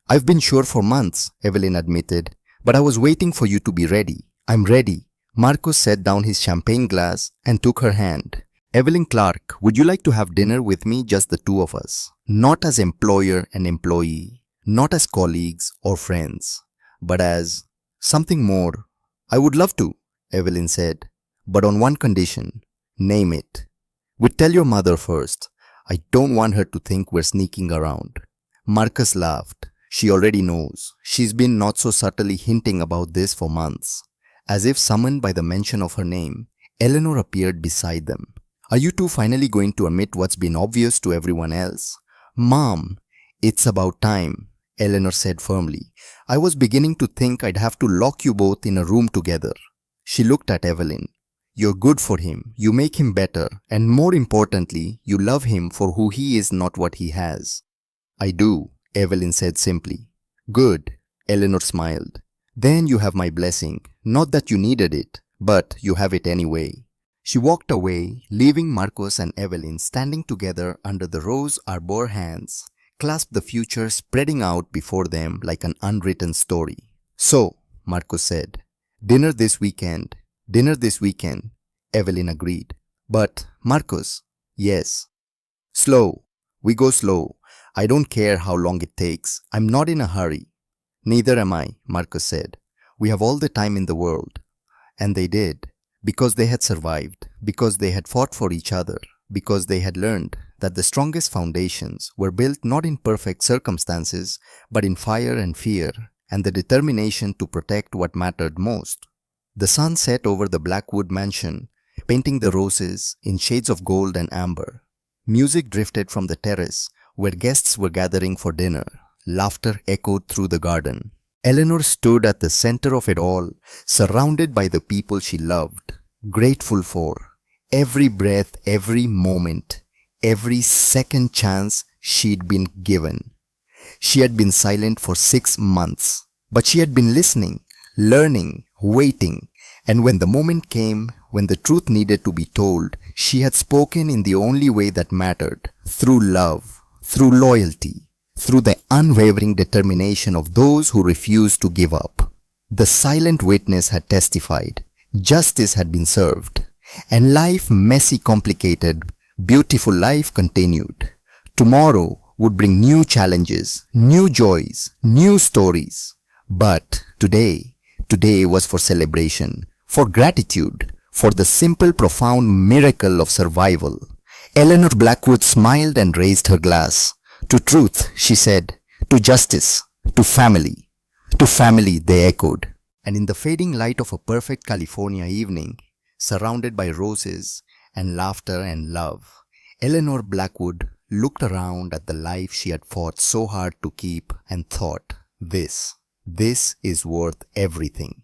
I've been sure for months, Evelyn admitted, but I was waiting for you to be ready. I'm ready. Marcus set down his champagne glass and took her hand. Evelyn Clark, would you like to have dinner with me, just the two of us? Not as employer and employee, not as colleagues or friends, but as something more. I would love to, Evelyn said, but on one condition. Name it. We'd tell your mother first. I don't want her to think we're sneaking around. Marcus laughed. She already knows. She's been not so subtly hinting about this for months. As if summoned by the mention of her name, Eleanor appeared beside them. Are you two finally going to admit what's been obvious to everyone else? Mom, it's about time, Eleanor said firmly. I was beginning to think I'd have to lock you both in a room together. She looked at Evelyn. You're good for him, you make him better, and more importantly, you love him for who he is, not what he has. I do, Evelyn said simply. Good, Eleanor smiled. Then you have my blessing. Not that you needed it, but you have it anyway. She walked away, leaving Marcus and Evelyn standing together under the rose arbor, hands clasped, the future spreading out before them like an unwritten story. So, Marcus said, dinner this weekend, Evelyn agreed. But, Marcus, yes. Slow. We go slow. I don't care how long it takes. I'm not in a hurry. Neither am I, Marcus said. We have all the time in the world. And they did. Because they had survived, because they had fought for each other, because they had learned that the strongest foundations were built not in perfect circumstances, but in fire and fear, and the determination to protect what mattered most. The sun set over the Blackwood mansion, painting the roses in shades of gold and amber. Music drifted from the terrace, where guests were gathering for dinner. Laughter echoed through the garden. Eleanor stood at the center of it all, surrounded by the people she loved, grateful for every breath, every moment, every second chance she'd been given. She had been silent for 6 months, but she had been listening, learning, waiting, and when the moment came, when the truth needed to be told, she had spoken in the only way that mattered, through love, through loyalty, through the unwavering determination of those who refused to give up. The silent witness had testified, justice had been served, and life, messy, complicated, beautiful life, continued. Tomorrow would bring new challenges, new joys, new stories. But today was for celebration, for gratitude, for the simple, profound miracle of survival. Eleanor Blackwood smiled and raised her glass. To truth, she said. To justice. To family. To family, they echoed. And in the fading light of a perfect California evening, surrounded by roses and laughter and love, Eleanor Blackwood looked around at the life she had fought so hard to keep and thought, this is worth everything.